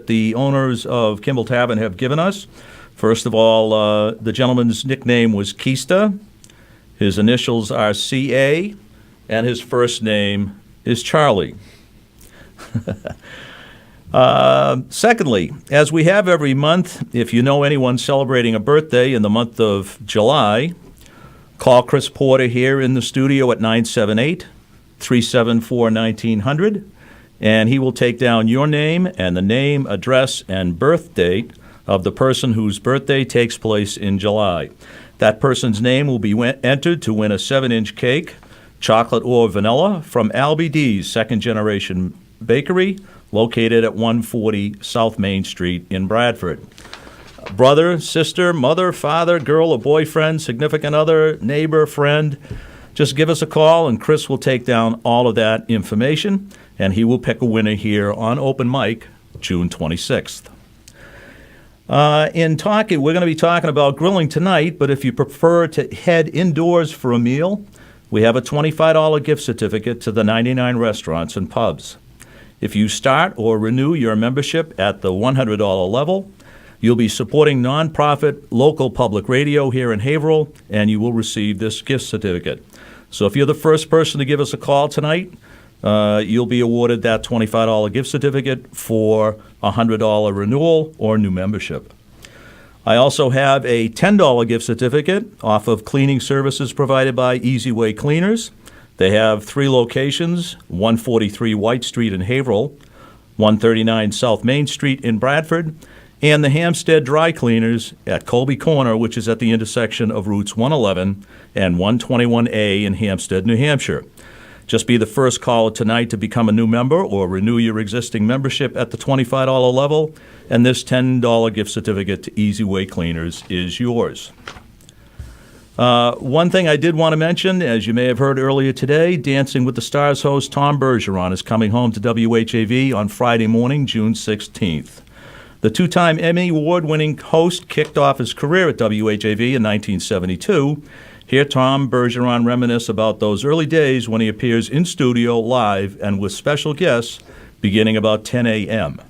the owners of Kimball Tavern have given us. First of all, the gentleman's nickname was Keista. His initials are CA, and his first name is Charlie. Secondly, as we have every month, if you know anyone celebrating a birthday in the month of July, call Chris Porter here in the studio at 978-374-1900, and he will take down your name and the name, address, and birth date of the person whose birthday takes place in July. That person's name will be entered to win a 7-inch cake, chocolate or vanilla, from Albie D's second-generation bakery, located at 140 South Main Street in Bradford. Brother, sister, mother, father, girl or boyfriend, significant other, neighbor, friend, just give us a call and Chris will take down all of that information and he will pick a winner here on Open Mic, June 26th. We're going to be talking about grilling tonight, but if you prefer to head indoors for a meal, we have a $25 gift certificate to the 99 restaurants and pubs. If you start or renew your membership at the $100 level, you'll be supporting nonprofit local public radio here in Haverhill, and you will receive this gift certificate. So if you're the first person to give us a call tonight, you'll be awarded that $25 gift certificate for a $100 renewal or new membership. I also have a $10 gift certificate off of cleaning services provided by Easy Way Cleaners. They have 3 locations, 143 White Street in Haverhill, 139 South Main Street in Bradford, and the Hampstead Dry Cleaners at Colby Corner, which is at the intersection of Routes 111 and 121A in Hampstead, New Hampshire. Just be the first caller tonight to become a new member or renew your existing membership at the $25 level, and this $10 gift certificate to Easy Way Cleaners is yours. One thing I did want to mention, as you may have heard earlier today, Dancing with the Stars host Tom Bergeron is coming home to WHAV on Friday morning, June 16th. The 2-time Emmy Award-winning host kicked off his career at WHAV in 1972. Hear Tom Bergeron reminisce about those early days when he appears in studio live and with special guests beginning about 10 a.m.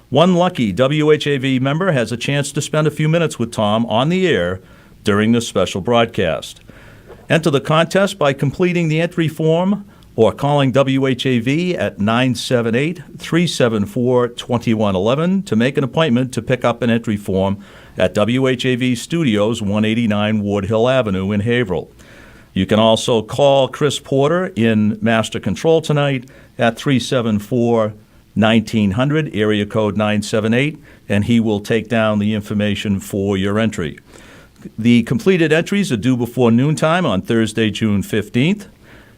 One lucky WHAV member has a chance to spend a few minutes with Tom on the air during this special broadcast. Enter the contest by completing the entry form or calling WHAV at 978-374-2111 to make an appointment to pick up an entry form at WHAV Studios, 189 Ward Hill Avenue in Haverhill. You can also call Chris Porter in Master Control tonight at 374-1900, area code 978, and he will take down the information for your entry. The completed entries are due before noontime on Thursday, June 15th.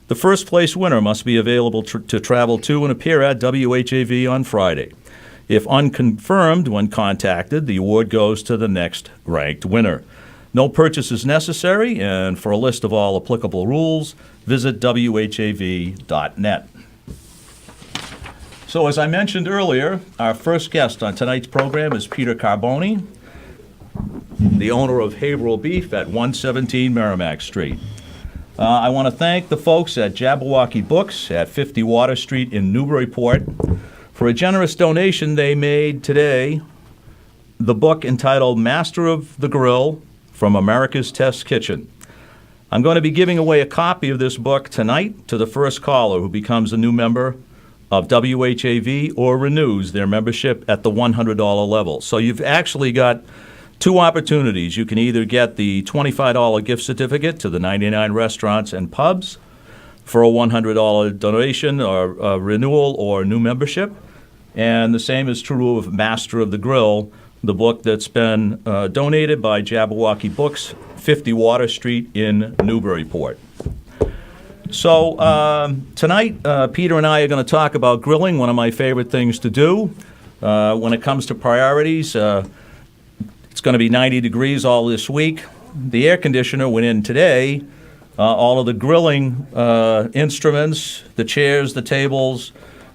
The first place winner must be available to travel to and appear at WHAV on Friday. If unconfirmed when contacted, the award goes to the next ranked winner. No purchase is necessary, and for a list of all applicable rules, visit WHAV.net. So as I mentioned earlier, our first guest on tonight's program is Peter Carbone, the owner of Haverhill Beef at 117 Merrimack Street. I want to thank the folks at Jabberwocky Books at 50 Water Street in Newburyport for a generous donation they made today, the book entitled Master of the Grill from America's Test Kitchen. I'm going to be giving away a copy of this book tonight to the first caller who becomes a new member of WHAV or renews their membership at the $100 level. So you've actually got 2 opportunities. You can either get the $25 gift certificate to the 99 restaurants and pubs for a $100 donation or a renewal or new membership. And the same is true of Master of the Grill, the book that's been donated by Jabberwocky Books, 50 Water Street in Newburyport. So tonight, Peter and I are going to talk about grilling, one of my favorite things to do. When it comes to priorities, it's going to be 90 degrees all this week. The air conditioner went in today. All of the grilling instruments, the chairs, the tables,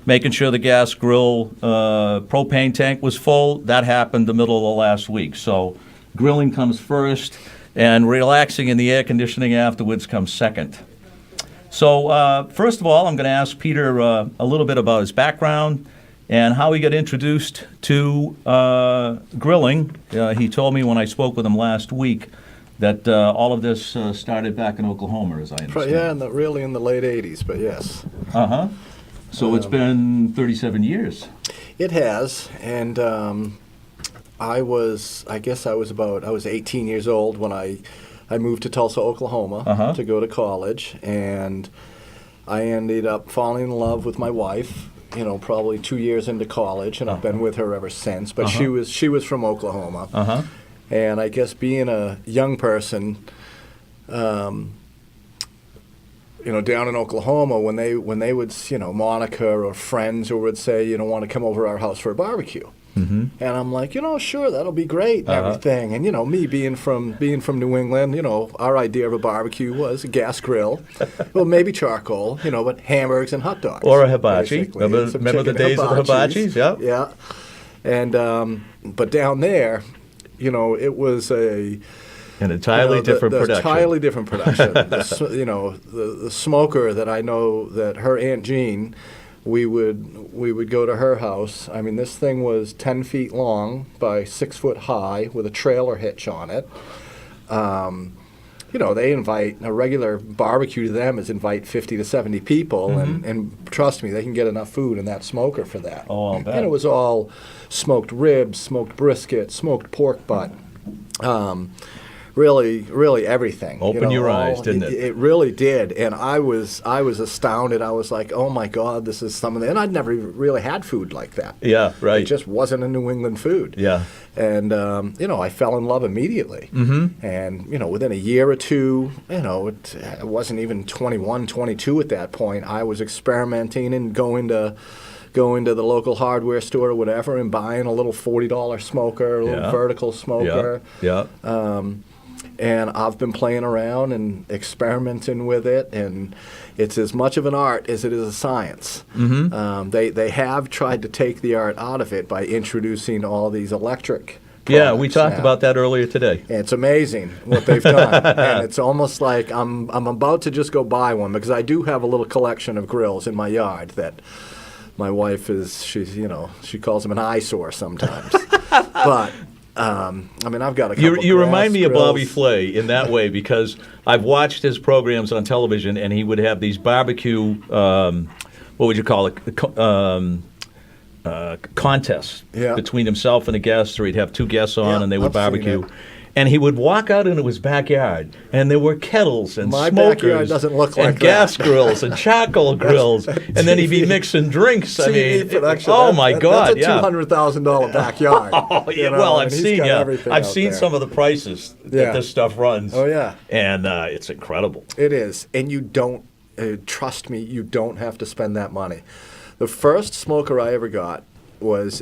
making sure the gas grill propane tank was full, that happened the middle of the last week. So grilling comes first, and relaxing in the air conditioning afterwards comes second. So first of all, I'm going to ask Peter a little bit about his background And how he got introduced to grilling, he told me when I spoke with him last week that all of this started back in Oklahoma, as I understand. Yeah, really in the late 80s, but yes. Uh-huh. So it's been 37 years. It has, and I was 18 years old when I moved to Tulsa, Oklahoma to go to college, and I ended up falling in love with my wife, probably 2 years into college, and I've been with her ever since. But she was from Oklahoma, and I guess being a young person, down in Oklahoma, when they would, Monica or friends or would say, want to come over to our house for a barbecue. And I'm like, sure, that'll be great and everything. And, me being from New England, our idea of a barbecue was a gas grill, well, maybe charcoal, but hamburgers and hot dogs. Or a hibachi. Remember the days of the hibachis? Yeah. Yeah. And, but down there, it was an entirely different production. Entirely different production. The smoker that I know that her Aunt Jean, we would go to her house. I mean, this thing was 10 feet long by 6 foot high with a trailer hitch on it. They invite, a regular barbecue to them is invite 50 to 70 people, and trust me, they can get enough food in that smoker for that. Oh, I'll bet. And it was all smoked ribs, smoked brisket, smoked pork butt. Really everything. Opened your eyes, didn't it? It really did, and I was astounded. I was like, oh my God, this is something, and I'd never really had food like that. Yeah, right. It just wasn't a New England food. Yeah. And, I fell in love immediately. And, within a year or two, it wasn't even 21, 22 at that point. I was experimenting and going to the local hardware store or whatever and buying a little $40 smoker, a little vertical smoker. Yeah. And I've been playing around and experimenting with it, and it's as much of an art as it is a science. They have tried to take the art out of it by introducing all these electric products. Yeah, we talked about that earlier today. It's amazing what they've done, and it's almost like I'm about to just go buy one, because I do have a little collection of grills in my yard that my wife she calls them an eyesore sometimes. But I've got a couple You remind me of grills. Bobby Flay in that way, because I've watched his programs on television, and he would have these barbecue, what would you call it, contests between himself and a guest, or he'd have two guests on, and they would barbecue. And he would walk out into his backyard, and there were kettles and My smokers backyard doesn't look like and that. gas grills and charcoal grills, and then he'd be mixing drinks. TV production. My God, that's a $200,000 backyard. I've seen some of the prices that this stuff runs. Oh yeah, and it's incredible. It is, and you don't trust me. You don't have to spend that money. The first smoker I ever got was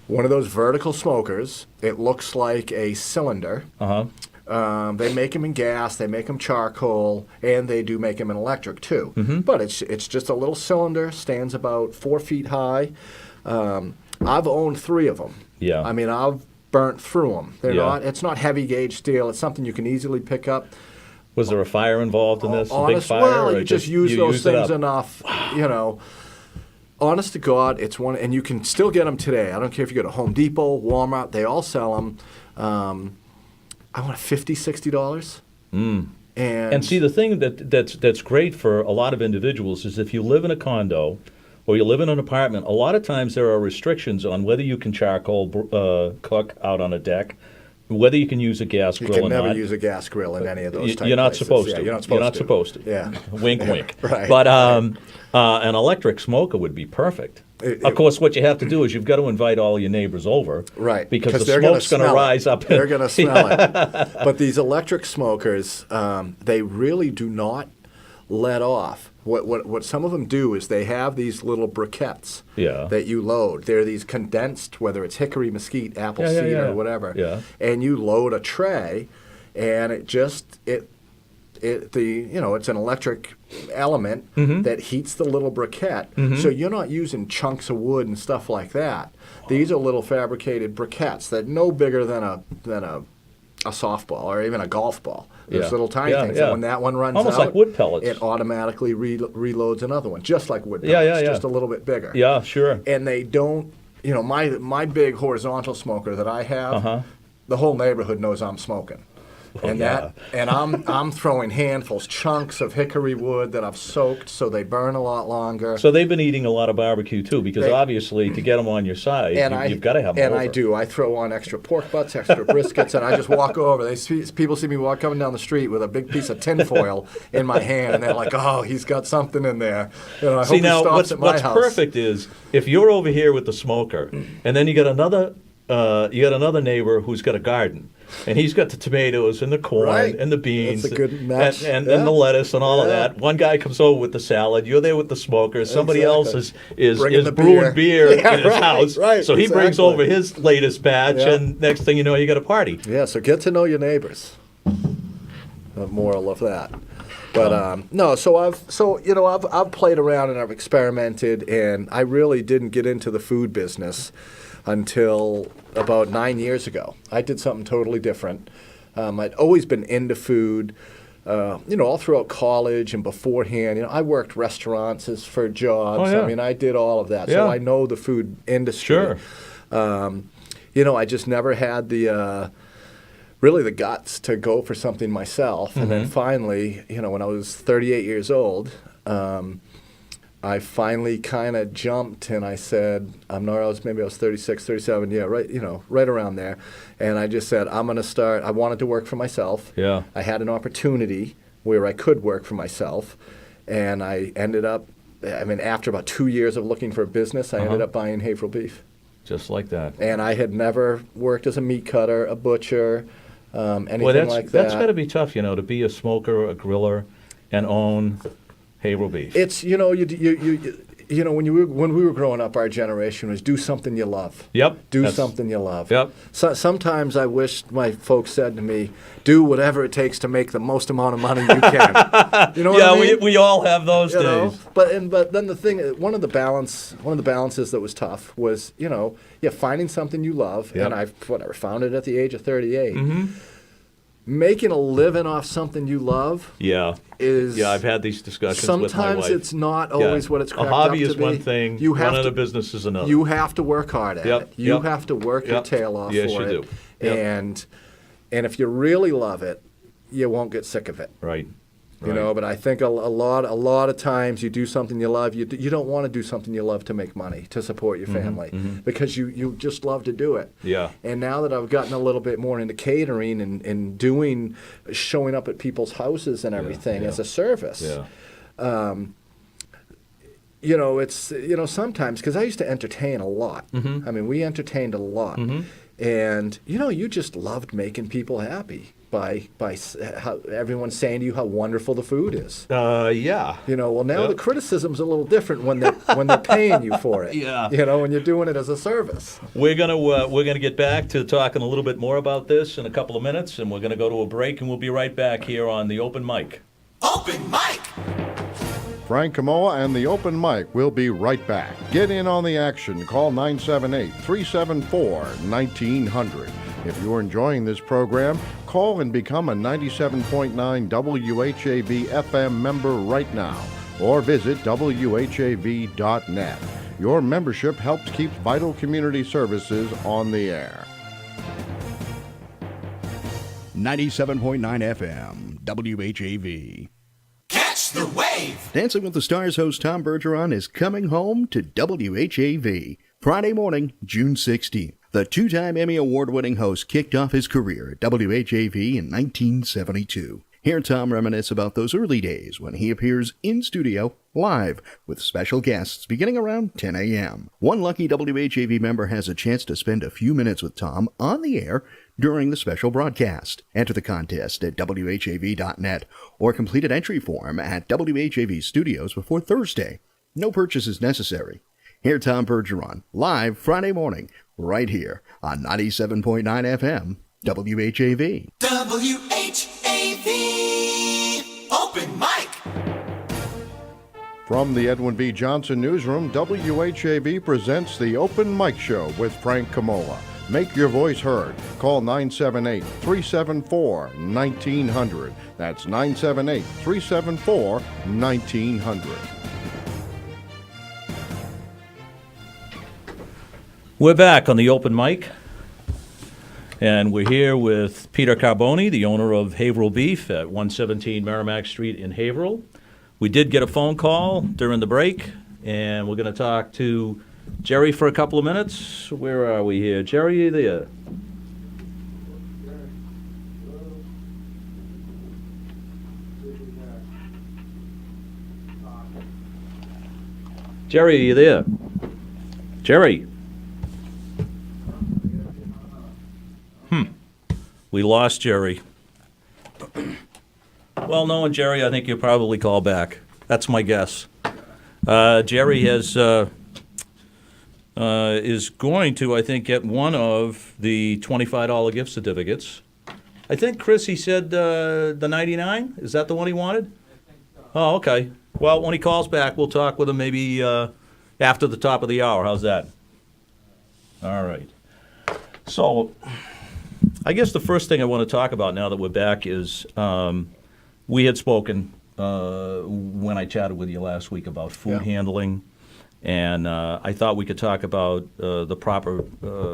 one of those vertical smokers. It looks like a cylinder. They make them in gas, they make them charcoal, and they do make them in electric too. But it's just a little cylinder, stands about 4 feet high. I've owned 3 of them. Yeah. I mean, I've burnt through them. It's not heavy gauge steel. It's something you can easily pick up. Was there a fire involved in this? A big fire? Well, you just use those things up? enough, Honest to God, it's one, and you can still get them today. I don't care if you go to Home Depot, Walmart, they all sell them. I want $50, $60. And see, the thing that's great for a lot of individuals is if you live in a condo or you live in an apartment, a lot of times there are restrictions on whether you can charcoal cook out on a deck, whether you can use a gas grill or not. You can never use a gas grill in any of those type You're not places. supposed to. Yeah, You're not supposed to. Yeah. Wink, wink. Right. But an electric smoker would be perfect. Of course, what you have to do is you've got to invite all your neighbors over. Right. Because the smoke's going to rise up. They're going to smell it. But these electric smokers, they really do not let off. What some of them do is they have these little briquettes that you load. They're these condensed, whether it's hickory, mesquite, apple seed, or whatever. Yeah. And you load a tray, and it's an electric element that heats the little briquette. So you're not using chunks of wood and stuff like that. These are little fabricated briquettes that no bigger than a softball or even a golf ball. Those Yeah. little tiny Yeah, things. yeah. And when that one runs Almost out, like wood pellets. it automatically reloads another one, just like wood Yeah, pellets, yeah, yeah. just a little bit bigger. Yeah, sure. And they don't, my big horizontal smoker that I have, the whole neighborhood knows I'm smoking. And yeah. I'm throwing handfuls, chunks of hickory wood that I've soaked so they burn a lot longer. So they've been eating a lot of barbecue too, because obviously to get them on your side, you've got to have them And over. I do. I throw on extra pork butts, extra briskets, and I just walk over. People see me coming down the street with a big piece of tinfoil in my hand, and they're like, "Oh, he's got something in there." I See, hope now he stops at my what's house. perfect is if you're over here with the smoker, and then you got another neighbor who's got a garden, and he's got the tomatoes and the corn Right. and the beans That's a good match. and Yeah. the lettuce and all of Yeah. that. One guy comes over with the salad, you're there with the smoker. Somebody Exactly. else is Bringing the brewing beer Yeah, in his right, house. right, So he brings exactly. over his latest batch, Yeah. and next thing you know, you got a party. Yeah, so get to know your neighbors. The moral of that. But no, so I've played around and I've experimented, and I really didn't get into the food business until about 9 years ago. I did something totally different. I'd always been into food, all throughout college and beforehand. I worked restaurants for jobs. Oh, yeah. I mean, I did all of that, Yeah. so I know the food industry. Sure. I just never had really the guts to go for something myself. And then finally, when I was 38 years old, I finally kind of jumped and I said, maybe I was 36, 37, yeah, right around there. And I just said, I'm going to start. I wanted to work for myself. Yeah. I had an opportunity where I could work for myself. And I ended up, after about 2 years of looking for a business, I ended up buying Haverhill beef. Just like that. And I had never worked as a meat cutter, a butcher, anything like that. That's got to be tough, to be a smoker, a griller, and own Haverhill beef. It's when we were growing up, our generation was do something you love. Yep. Do something you love. Yep. So, sometimes I wish my folks said to me, "Do whatever it takes to make the most amount of money you can." You know what I mean? we all have those days. But then the thing, one of the balances that was tough was finding something you love, Yep. and I found it at the age of 38. Making a living off something you love is I've had these discussions with my wife. sometimes it's not always what it's cracked a hobby up is to be. one thing, You have running to, a business is another. You have to work hard at Yep, it. You yep, have to work your yep. tail off Yes, for you it. do. Yep. And if you really love it, you won't get sick of it. Right. But I think a lot of times you do something you love. You don't want to do something you love to make money, to support your family, because you just love to do it. Yeah. And now that I've gotten a little bit more into catering and showing up at people's houses and everything as a service. Yeah. It's sometimes, because I used to entertain a lot. We entertained a lot. And you just loved making people happy by how everyone saying to you how wonderful the food is. Yeah. Well, now the criticism's a little different when they're paying you for it. Yeah. When you're doing it as a service. We're gonna get back to talking a little bit more about this in a couple of minutes, and we're gonna go to a break, and we'll be right back here on the Open Mic. Open Mic! Frank Komola and the Open Mic will be right back. Get in on the action. Call 978-374-1900. If you're enjoying this program, call and become a 97.9 WHAV FM member right now, or visit WHAV.net. Your membership helps keep vital community services on the air. 97.9 FM, WHAV. Catch the wave! Dancing with the Stars host Tom Bergeron is coming home to WHAV Friday morning, June 16th. The two-time Emmy Award-winning host kicked off his career at WHAV in 1972. Hear Tom reminisce about those early days when he appears in studio live with special guests beginning around 10 a.m. One lucky WHAV member has a chance to spend a few minutes with Tom on the air during the special broadcast. Enter the contest at WHAV.net or complete an entry form at WHAV Studios before Thursday. No purchase is necessary. Hear Tom Bergeron live Friday morning right here on 97.9 FM WHAV. WHAV! Open Mic! From the Edwin B. Johnson Newsroom, WHAV presents the Open Mic Show with Frank Komola. Make your voice heard. Call 978-374-1900. That's 978-374-1900. We're back on the open mic, and we're here with Peter Carbone, the owner of Haverhill Beef at 117 Merrimack Street in Haverhill. We did get a phone call during the break, and we're going to talk to Jerry for a couple of minutes. Where are we here? Jerry, are you there? Jerry, are you there? Jerry? We lost Jerry. Well, knowing Jerry, I think you'll probably call back. That's my guess. Jerry is going to, I think, get one of the $25 gift certificates. I think, Chris, he said the 99? Is that the one he wanted? Oh, okay. Well, when he calls back, we'll talk with him maybe after the top of the hour. How's that? All right. So I guess the first thing I want to talk about now that we're back is we had spoken when I chatted with you last week about food handling, and I thought we could talk about the proper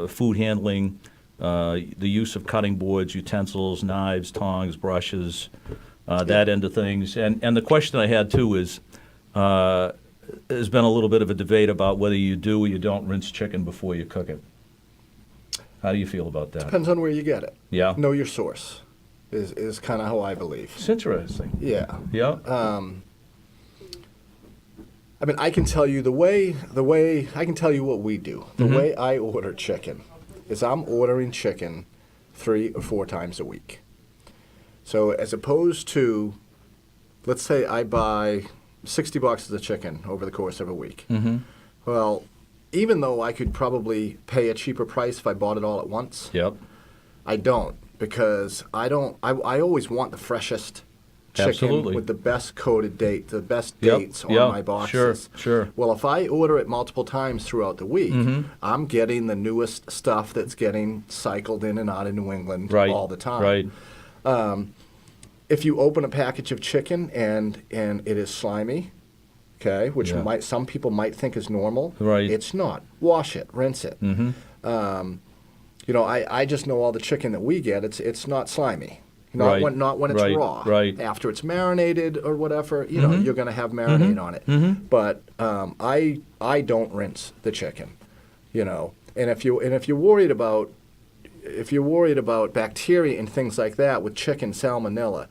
food handling, the use of cutting boards, utensils, knives, tongs, brushes, that end of things. And the question I had, too, is there's been a little bit of a debate about whether you do or you don't rinse chicken before you cook it. How do you feel about that? Depends on where you get it. Yeah. Know your source is kind of how I believe. It's interesting. Yeah. Yeah. I mean, I can tell you the way I can tell you what we do. The way I order chicken is I'm ordering chicken 3 or 4 times a week. So as opposed to, let's say I buy 60 boxes of chicken over the course of a week. Well, even though I could probably pay a cheaper price if I bought it all at once, Yep. I don't, because I always want the freshest chicken Absolutely. with the best coded date, the best Yep. dates on Yep. my boxes. Sure. Well, if I order it multiple times throughout the week, I'm getting the newest stuff that's getting cycled in and out of New England Right. all the time. Right. If you open a package of chicken and it is slimy, okay, which Yeah. some people might think is normal, Right. it's not. Wash it, rinse it. I just know all the chicken that we get. It's not slimy. Not Right. when it's Right. Raw. Right. After it's marinated or whatever, you're going to have marinade on it. But I don't rinse the chicken, And if you're worried about bacteria and things like that with chicken salmonella,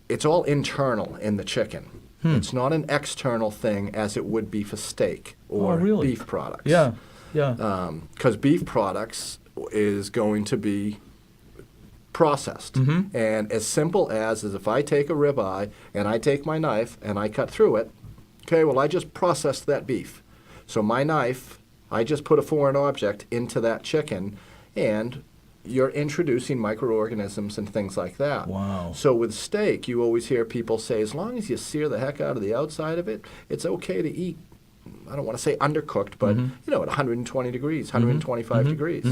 it's all internal in the chicken. It's not an external thing as it would be for steak or really? beef products. Yeah. Because beef products is going to be processed. And as simple as if I take a ribeye and I take my knife and I cut through it, okay, well, I just processed that beef. So my knife, I just put a foreign object into that chicken, and you're introducing microorganisms and things like that. Wow. So with steak, you always hear people say, as long as you sear the heck out of the outside of it, it's okay to eat. I don't want to say undercooked, but at 120 degrees, 125 degrees.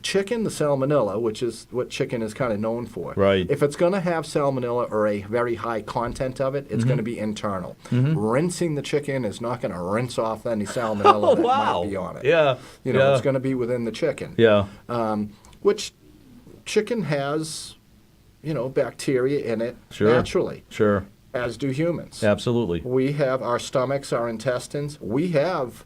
Chicken, the salmonella, which is what chicken is kind of known for. Right. If it's going to have salmonella or a very high content of it, it's going to be internal. Rinsing the chicken is not going to rinse off any salmonella that might be on it. Yeah. It's going to be within the chicken. Yeah. Which chicken has, bacteria in it naturally, Sure. as do humans. Absolutely. We have our stomachs, our intestines. We have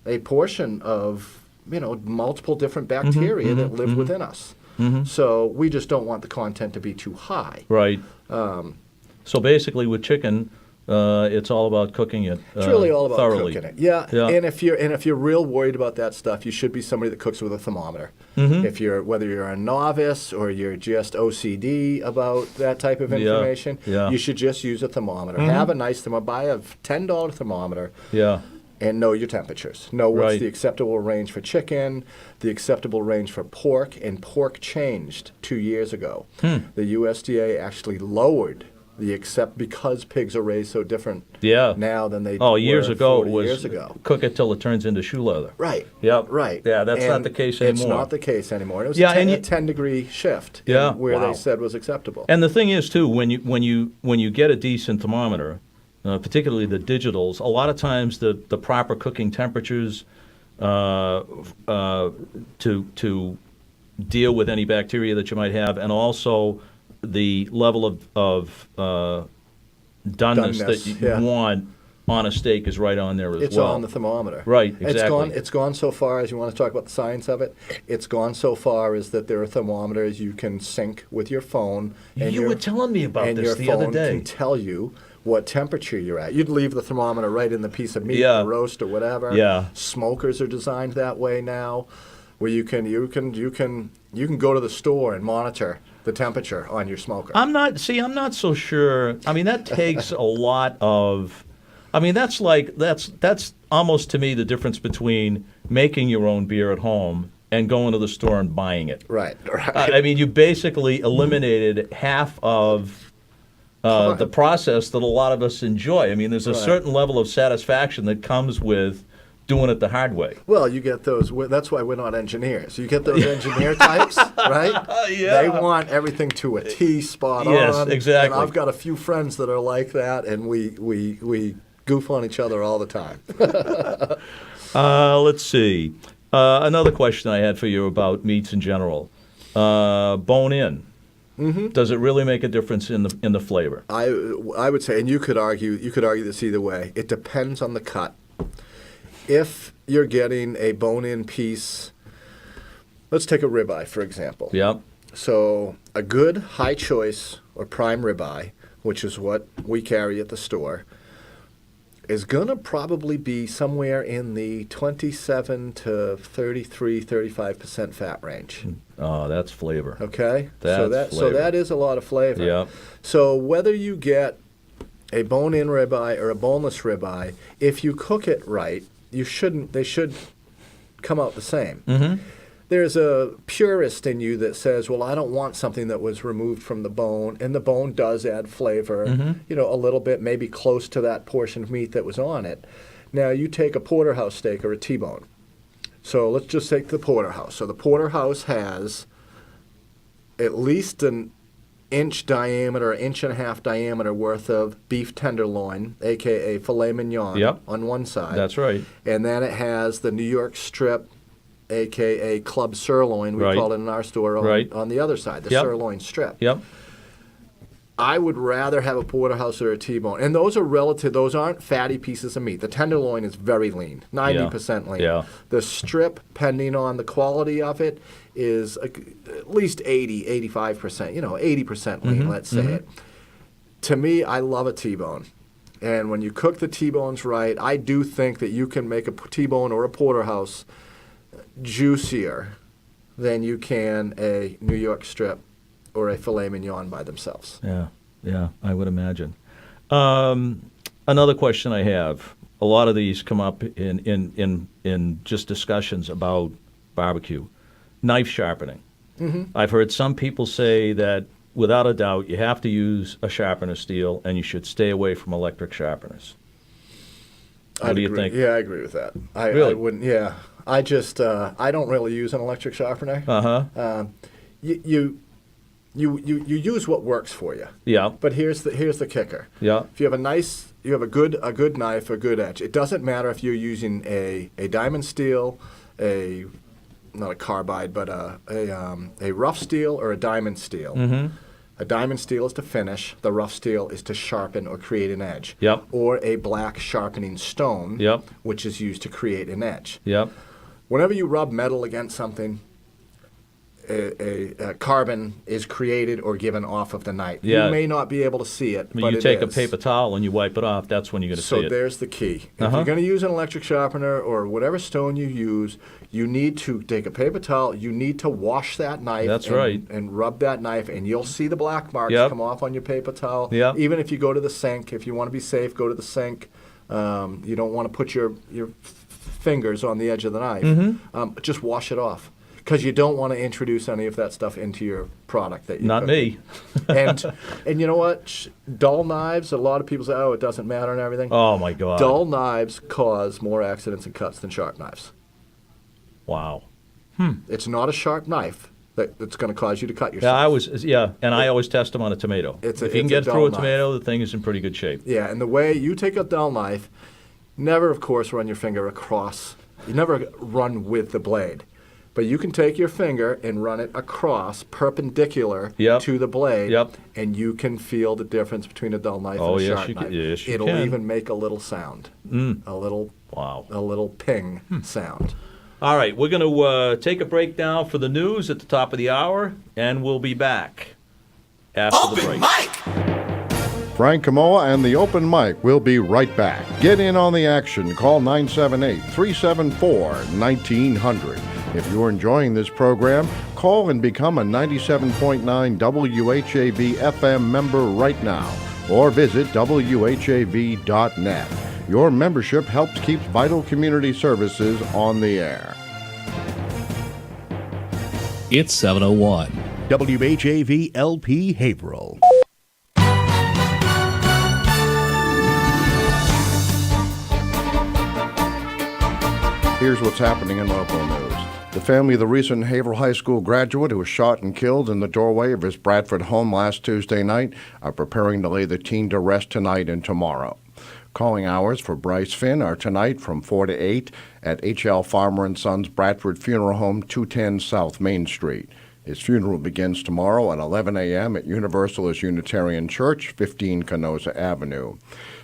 a portion of, multiple different bacteria that live within us. So we just don't want the content to be too high. Right. So basically, with chicken, it's all about cooking it. It's really all about thoroughly. cooking it. Yeah. And if you're real worried about that stuff, you should be somebody that cooks with a thermometer. Whether you're a novice or you're just OCD about that type of information, you should just use a thermometer. Have a nice thermometer. Buy a $10 thermometer. Yeah. And know your temperatures. Know what's Right. the acceptable range for chicken, the acceptable range for pork, and pork changed 2 years ago. The USDA actually lowered because pigs are raised so different Yeah. now than they Years were ago 40 it was years ago. cook it till it turns into shoe leather. Right. Yep. Right. Yeah, that's not And the case It's anymore. not the case anymore. It was Yeah, a and 10-degree shift in Yeah. where Wow. they said was acceptable. And the thing is, too, when you get a decent thermometer, particularly the digitals, a lot of times the proper cooking temperatures to deal with any bacteria that you might have, and also the level of doneness that Doneness, you yeah. want on a steak is right on there as It's well. on the thermometer. Right, exactly. It's gone so far, as you want to talk about the science of it, it's gone so far as that there are thermometers you can sync with your phone. And You were telling me about and this your the other phone day. can tell you what temperature you're at. You'd leave the thermometer right in the piece of meat, Yeah. the roast or whatever. Yeah. Smokers are designed that way now, where you can go to the store and monitor the temperature on your smoker. I'm not so sure. I mean, that takes a lot of. I mean, that's almost to me the difference between making your own beer at home and going to the store and buying it. Right. I mean, you basically eliminated half of the process that a lot of us enjoy. I mean, there's a Right. certain level of satisfaction that comes with doing it the hard way. Well, you get those. That's why we're not engineers. You get those engineer types, right? Yeah. They want everything to a T, spot Yes, on. exactly. And I've got a few friends that are like that, and we goof on each other all the time. Let's see. Another question I had for you about meats in general. Bone in. Mm-hmm. Does it really make a difference in the flavor? I would say, and you could argue this either way. It depends on the cut. If you're getting a bone-in piece, let's take a ribeye for example. Yep. So a good high choice or prime ribeye, which is what we carry at the store, is going to probably be somewhere in the 27 to 33, 35% fat range. Oh, that's flavor. Okay? That's So flavor. that is a lot of flavor. Yep. So whether you get a bone-in ribeye or a boneless ribeye, if you cook it right, they should come out the same. Mm-hmm. There's a purist in you that says, well, I don't want something that was removed from the bone, and the bone does add flavor, a little bit, maybe close to that portion of meat that was on it. Now, you take a porterhouse steak or a T-bone. So let's just take the porterhouse. So the porterhouse has at least an inch diameter, inch and a half diameter worth of beef tenderloin, a.k.a. filet mignon, Yep. on one side. That's right. And then it has the New York strip, a.k.a. club sirloin, we Right. call it in our store, Right. on the other side, the Yep. sirloin strip. Yep. I would rather have a porterhouse or a T-bone. And those aren't fatty pieces of meat. The tenderloin is very lean, 90% lean. Yeah. The strip, depending on the quality of it, is at least 80, 85%, 80% lean, let's say it. To me, I love a T-bone. And when you cook the T-bones right, I do think that you can make a T-bone or a porterhouse juicier than you can a New York strip or a filet mignon by themselves. Yeah, I would imagine. Another question I have. A lot of these come up in just discussions about barbecue. Knife sharpening. Mm-hmm. I've heard some people say that without a doubt you have to use a sharpener steel and you should stay away from electric sharpeners. What do you think? Yeah, I agree with that. I Really? wouldn't. Yeah, I just I don't really use an electric sharpener. Uh-huh. You use what works for you. Yeah. But here's the kicker. Yeah. If you have a good knife, a good edge. It doesn't matter if you're using a diamond steel, not a carbide, but a rough steel or a diamond steel. Mm-hmm. A diamond steel is to finish. The rough steel is to sharpen or create an edge. Yep. Or a black sharpening stone, Yep. which is used to create an edge. Yep. Whenever you rub metal against something, a carbon is created or given off of the knife. Yeah. You may not be able to see it, When but you it take a is. paper towel and you wipe it off, that's when you're going to see So it. there's the key. If Uh-huh. you're going to use an electric sharpener or whatever stone you use, you need to take a paper towel. You need to wash that knife. That's and, right. And rub that knife, and you'll see the black marks Yep. come off on your paper towel. Yep. Even if you go to the sink, if you want to be safe, go to the sink. You don't want to put your fingers on the edge of the knife. Mm-hmm. Just wash it off. because you don't want to introduce any of that stuff into your product that you Not cook. me. and you know what? Dull knives, a lot of people say, oh, it doesn't matter and everything. Oh, my God. Dull knives cause more accidents and cuts than sharp knives. Wow. It's not a sharp knife that's going to cause you to cut yourself. And I always test them on a tomato. It's If a- you can it's a get through a dull tomato, the thing is in pretty good shape. Yeah, and the way you take a dull knife, never, of course, run your finger across. You never run with the blade. But you can take your finger and run it across, perpendicular Yep. to the blade, Yep. and you can feel the difference between a dull knife Oh, and a yes, sharp you can. knife. Yes, you It'll can. even make a little sound, a little Wow. ping sound. All right, we're going to take a break now for the news at the top of the hour, and we'll be back after the Open break. mic. Frank Komola and the Open Mic will be right back. Get in on the action. Call 978-374-1900. If you're enjoying this program, call and become a 97.9 WHAV FM member right now, or visit WHAV.net. Your membership helps keep vital community services on the air. It's 7:01. WHAV LP Haverhill. Here's what's happening in local news. The family of the recent Haverhill High School graduate who was shot and killed in the doorway of his Bradford home last Tuesday night are preparing to lay the teen to rest tonight and tomorrow. Calling hours for Bryce Finn are tonight from 4 to 8 at H.L. Farmer & Sons Bradford Funeral Home, 210 South Main Street. His funeral begins tomorrow at 11 a.m. at Universalist Unitarian Church, 15 Canosa Avenue.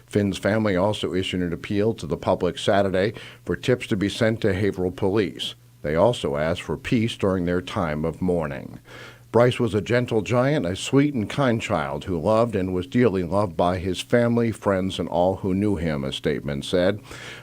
Finn's family also issued an appeal to the public Saturday for tips to be sent to Haverhill Police. They also asked for peace during their time of mourning. Bryce was a gentle giant, a sweet and kind child who loved and was dearly loved by his family, friends, and all who knew him, a statement said.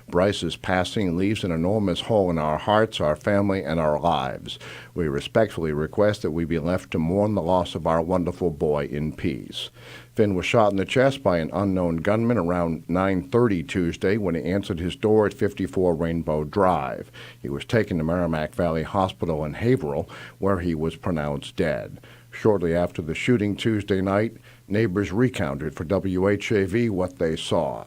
Bryce's passing leaves an enormous hole in our hearts, our family, and our lives. We respectfully request that we be left to mourn the loss of our wonderful boy in peace. Finn was shot in the chest by an unknown gunman around 9:30 Tuesday when he answered his door at 54 Rainbow Drive. He was taken to Merrimack Valley Hospital in Haverhill, where he was pronounced dead. Shortly after the shooting Tuesday night, neighbors recounted for WHAV what they saw.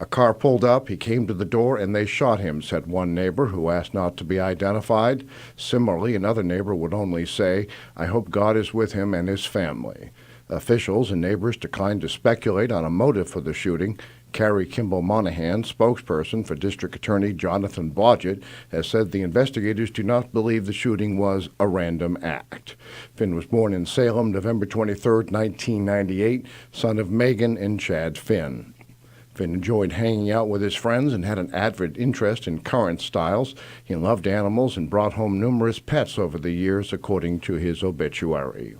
A car pulled up, he came to the door, and they shot him, said one neighbor who asked not to be identified. Similarly, another neighbor would only say, "I hope God is with him and his family." Officials and neighbors declined to speculate on a motive for the shooting. Carrie Kimball Monahan, spokesperson for District Attorney Jonathan Blodgett, has said the investigators do not believe the shooting was a random act. Finn was born in Salem, November 23, 1998, son of Megan and Chad Finn. Finn enjoyed hanging out with his friends and had an avid interest in current styles. He loved animals and brought home numerous pets over the years, according to his obituary.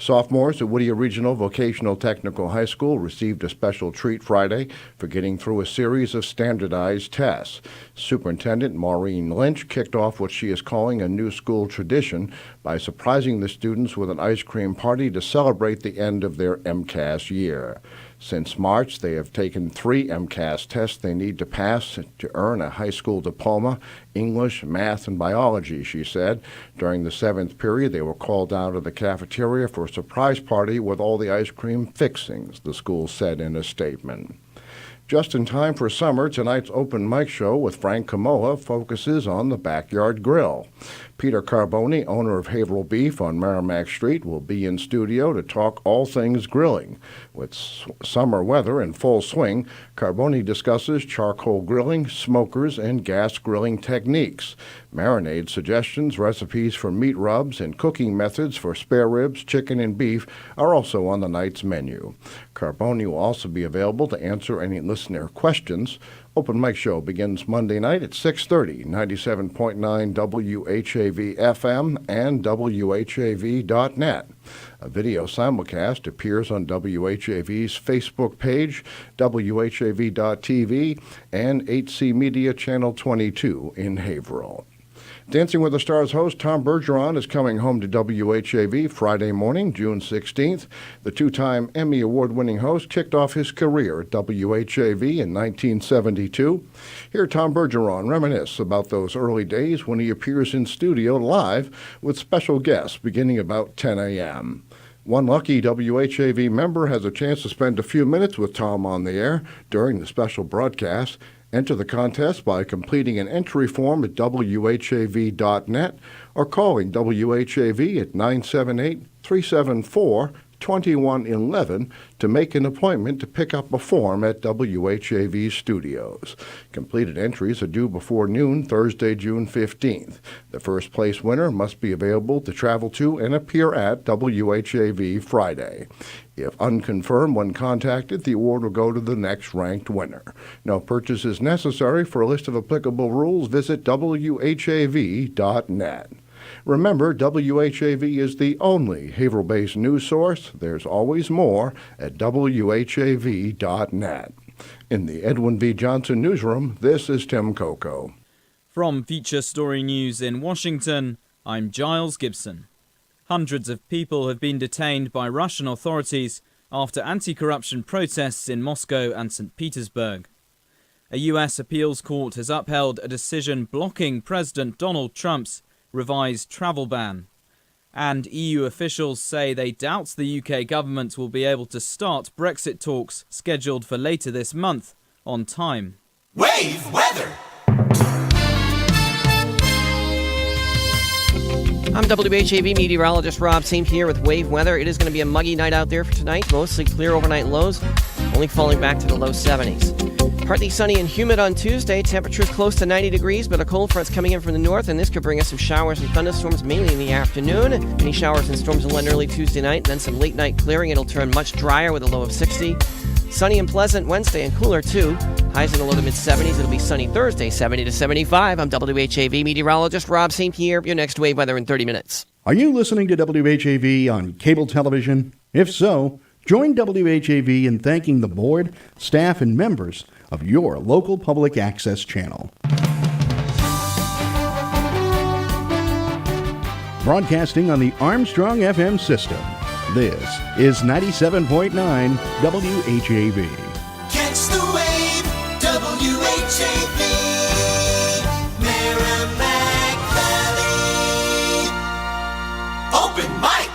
Sophomores at Whittier Regional Vocational Technical High School received a special treat Friday for getting through a series of standardized tests. Superintendent Maureen Lynch kicked off what she is calling a new school tradition by surprising the students with an ice cream party to celebrate the end of their MCAS year. Since March, they have taken 3 MCAS tests they need to pass to earn a high school diploma: English, math, and biology, she said. During the 7th period, they were called down to the cafeteria for a surprise party with all the ice cream fixings, the school said in a statement. Just in time for summer, tonight's open mic show with Frank Komola focuses on the backyard grill. Peter Carbone, owner of Haverhill Beef on Merrimack Street, will be in studio to talk all things grilling. With summer weather in full swing, Carbone discusses charcoal grilling, smokers, and gas grilling techniques. Marinade suggestions, recipes for meat rubs, and cooking methods for spare ribs, chicken, and beef are also on the night's menu. Carbone will also be available to answer any listener questions. Open Mic Show begins Monday night at 6:30, 97.9 WHAV FM and WHAV.net. A video simulcast appears on WHAV's Facebook page, WHAV.tv, and 8C Media Channel 22 in Haverhill. Dancing with the Stars host Tom Bergeron is coming home to WHAV Friday morning, June 16th. The two-time Emmy Award-winning host kicked off his career at WHAV in 1972. Hear Tom Bergeron reminisce about those early days when he appears in studio live with special guests beginning about 10 a.m. One lucky WHAV member has a chance to spend a few minutes with Tom on the air during the special broadcast. Enter the contest by completing an entry form at WHAV.net or calling WHAV at 978-374-2111 to make an appointment to pick up a form at WHAV Studios. Completed entries are due before noon Thursday, June 15th. The first place winner must be available to travel to and appear at WHAV Friday. If unconfirmed when contacted, the award will go to the next ranked winner. No purchase is necessary. For a list of applicable rules, visit WHAV.net. Remember, WHAV is the only Haverhill-based news source. There's always more at WHAV.net. In the Edwin V. Johnson newsroom, this is Tim Coco. From Feature Story News in Washington, I'm Giles Gibson. Hundreds of people have been detained by Russian authorities after anti-corruption protests in Moscow and St. Petersburg. A U.S. appeals court has upheld a decision blocking President Donald Trump's revised travel ban. And EU officials say they doubt the UK government will be able to start Brexit talks scheduled for later this month on time. Wave weather. I'm WHAV meteorologist Rob St. here with Wave Weather. It is going to be a muggy night out there for tonight. Mostly clear overnight lows, only falling back to the low 70s. Partly sunny and humid on Tuesday. Temperatures close to 90 degrees, but a cold front's coming in from the north, and this could bring us some showers and thunderstorms, mainly in the afternoon. Any showers and storms will end early Tuesday night, then some late night clearing. It'll turn much drier with a low of 60. Sunny and pleasant Wednesday and cooler too. Highs in the low to mid-70s. It'll be sunny Thursday, 70 to 75. I'm WHAV meteorologist Rob St. Pierre. Your next wave weather in 30 minutes. Are you listening to WHAV on cable television? If so, join WHAV in thanking the board, staff, and members of your local public access channel. Broadcasting on the Armstrong FM system, this is 97.9 WHAV. Catch the wave. WHAV. Merrimack Valley. Open mic.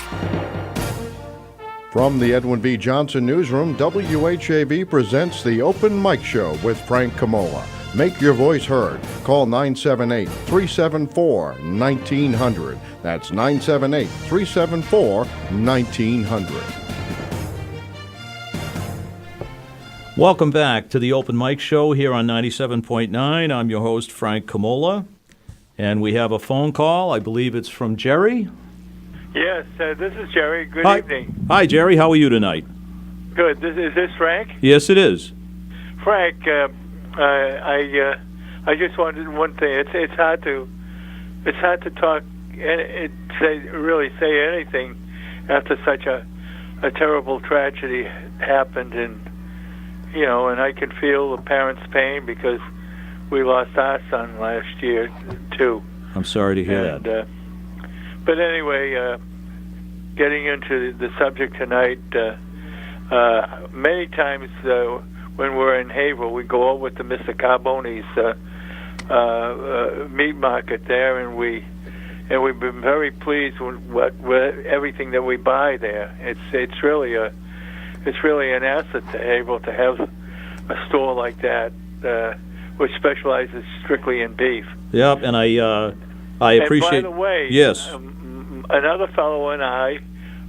From the Edwin V. Johnson newsroom, WHAV presents the Open Mic Show with Frank Komola. Make your voice heard. Call 978-374-1900. That's 978-374-1900. Welcome back to the Open Mic Show here on 97.9. I'm your host, Frank Komola. And we have a phone call. I believe it's from Jerry. Yes, this is Jerry. Good evening. Hi, Jerry. How are you tonight? Good. Is this Frank? Yes, it is. Frank, I just wanted one thing. It's hard to talk and really say anything after such a terrible tragedy happened, and I can feel the parents' pain because we lost our son last year too. I'm sorry to hear that. But anyway, getting into the subject tonight, many times when we're in Haverhill, we go over to Mr. Carbone's meat market there, and we've been very pleased with everything that we buy there. It's really an asset to Haverhill to have a store like that, which specializes strictly in beef. Yep, and I appreciate. And by the way, yes, another fellow and I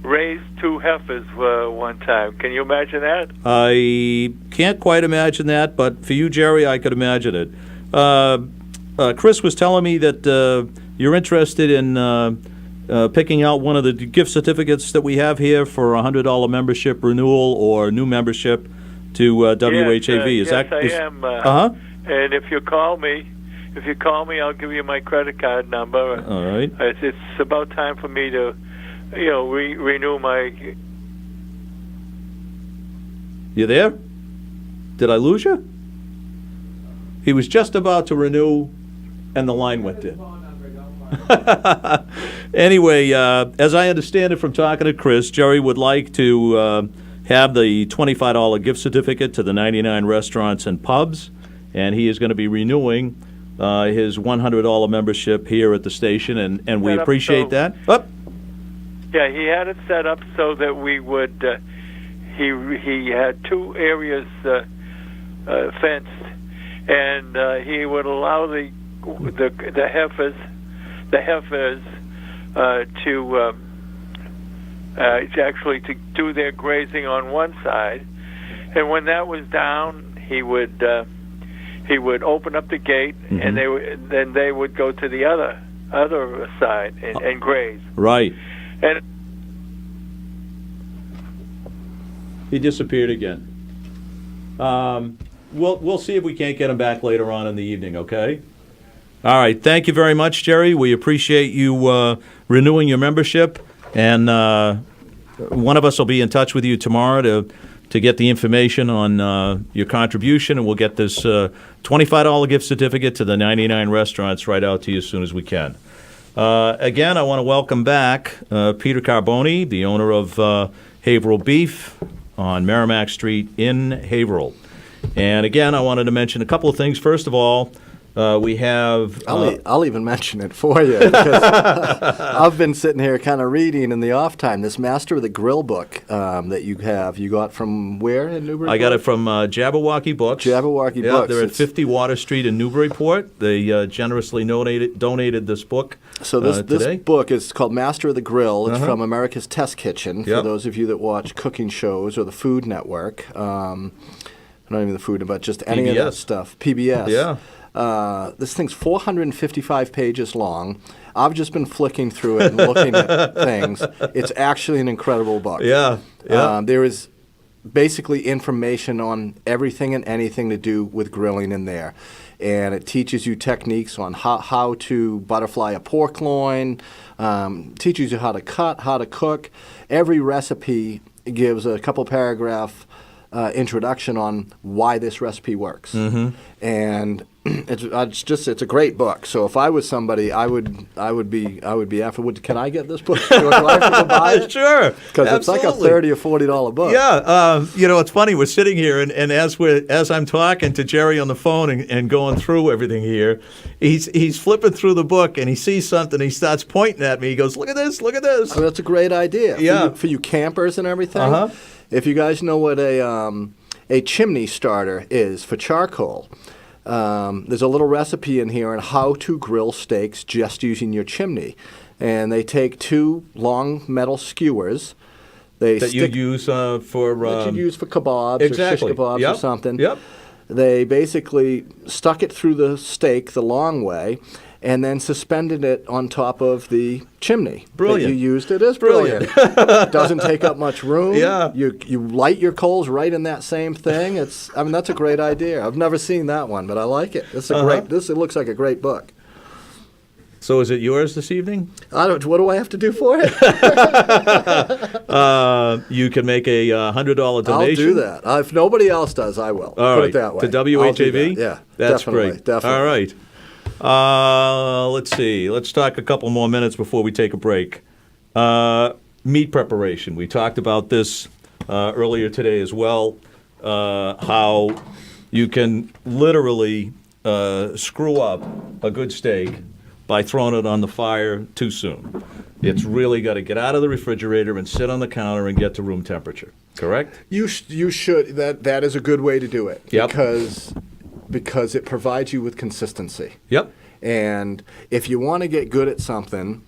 raised 2 heifers one time. Can you imagine that? I can't quite imagine that, but for you, Jerry, I could imagine it. Chris was telling me that you're interested in picking out one of the gift certificates that we have here for a $100 membership renewal or new membership to WHAV. Yes, I am. And if you call me, I'll give you my credit card number. All right. It's about time for me to, renew my. You there? Did I lose you? He was just about to renew, and the line went in. Anyway, as I understand it from talking to Chris, Jerry would like to have the $25 gift certificate to the 99 restaurants and pubs, and he is going to be renewing his $100 membership here at the station, and we Set up appreciate so- that. Oh, Yeah, he had it set up so that we would. He had two areas fenced, and he would allow the heifers to actually to do their grazing on one side, and when that was down, he would open up the gate, and then they would go to the other side and graze. right. And He disappeared again. We'll see if we can't get him back later on in the evening, okay? All right. Thank you very much, Jerry. We appreciate you renewing your membership, and one of us will be in touch with you tomorrow to get the information on your contribution, and we'll get this $25 gift certificate to the 99 restaurants right out to you as soon as we can. Again, I want to welcome back Peter Carbone, the owner of Haverhill Beef on Merrimack Street in Haverhill. And again, I wanted to mention a couple of things. First of all, we have... I'll even mention it for you, because I've been sitting here kind of reading in the off time this Master of the Grill book that you have. You got from where in Newburyport? I got it from Jabberwocky Books. Jabberwocky Yeah, Books. they're at It's- 50 Water Street in Newburyport. They generously donated this book So this today. book is called Master of the Grill. It's from America's Test Kitchen, for Yep. those of you that watch cooking shows or the Food Network. Not even the Food, but just any of that PBS. stuff. PBS. Yeah. This thing's 455 pages long. I've just been flicking through it and looking at things. It's actually an incredible book. Yeah, yeah. There is basically information on everything and anything to do with grilling in there. And it teaches you techniques on how to butterfly a pork loin, teaches you how to cut, how to cook. Every recipe gives a couple paragraph introduction on why this recipe works. And it's a great book. So if I was somebody, I would be after. Can I get this book? Do I have to go buy it? Sure. Because it's like a $30 or $40 book. Yeah, it's funny. We're sitting here, and as I'm talking to Jerry on the phone and going through everything here, he's flipping through the book, and he sees something. He starts pointing at me. He goes, "Look at this! Look at this!" I mean, that's a great idea. Yeah. For you campers and everything. Uh-huh. If you guys know what a chimney starter is for charcoal. There's a little recipe in here on how to grill steaks just using your chimney. And they take two long metal skewers. That you use for that you use for kebabs exactly. or shish kebabs Yep. or something. Yep. They basically stuck it through the steak the long way and then suspended it on top of the chimney. Brilliant. That you used. It is Brilliant. Doesn't take up much room. Yeah. You light your coals right in that same thing. That's a great idea. I've never seen that one, but I like it. It's a great. It looks like a great book. So is it yours this evening? What do I have to do for it? You can make a $100 donation. I'll do that. If nobody else does, I will. All Put right. it that way. To I'll do WHAV? that. Yeah. That's definitely, great. Definitely. All right. Let's see. Let's talk a couple more minutes before we take a break. Meat preparation. We talked about this earlier today as well, how you can literally screw up a good steak by throwing it on the fire too soon. It's really got to get out of the refrigerator and sit on the counter and get to room temperature. Correct? You should. That is a good way to do it. Yep. Because it provides you with consistency. Yep. And if you want to get good at something,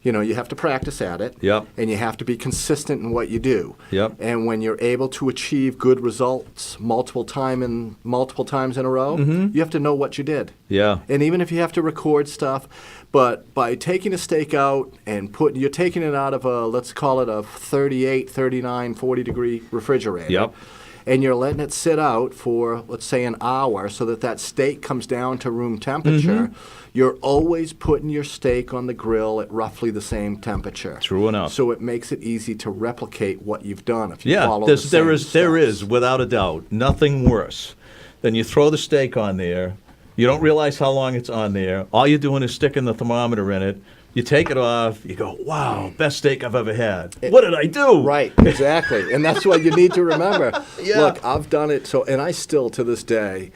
you have to practice at it. Yep. And you have to be consistent in what you do. Yep. And when you're able to achieve good results multiple times in a row, you have to know what you did. Yeah. And even if you have to record stuff, but by taking a steak out and you're taking it out of let's call it a 38, 39, 40 degree refrigerator. Yep. And you're letting it sit out for, let's say, an hour so that steak comes down to room temperature. You're always putting your steak on the grill at roughly the same temperature. True enough. So it makes it easy to replicate what you've done if you Yeah, follow there the same is, steps. without a doubt, nothing worse than you throw the steak on there You don't realize how long it's on there. All you're doing is sticking the thermometer in it. You take it off. You go, wow, best steak I've ever had. What did I do? Right, exactly. And that's what you need to remember. Yeah. Look, I've done it, and I still, to this day,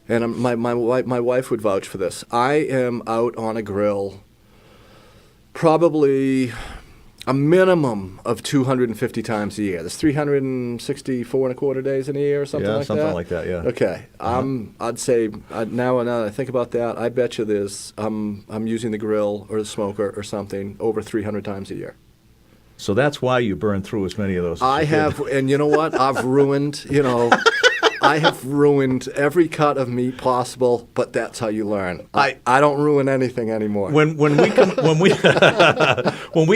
and my wife would vouch for this, I am out on a grill probably a minimum of 250 times a year. There's 364 and a quarter days in a year or something like that? Yeah, something like that, yeah. Okay. I'd say, now that I think about that, I bet you there's, I'm using the grill or the smoker or something over 300 times a year. So that's why you burn through as many of those. I have, and you know what? I've ruined, I have ruined every cut of meat possible, but that's how you learn. I don't ruin anything anymore. When we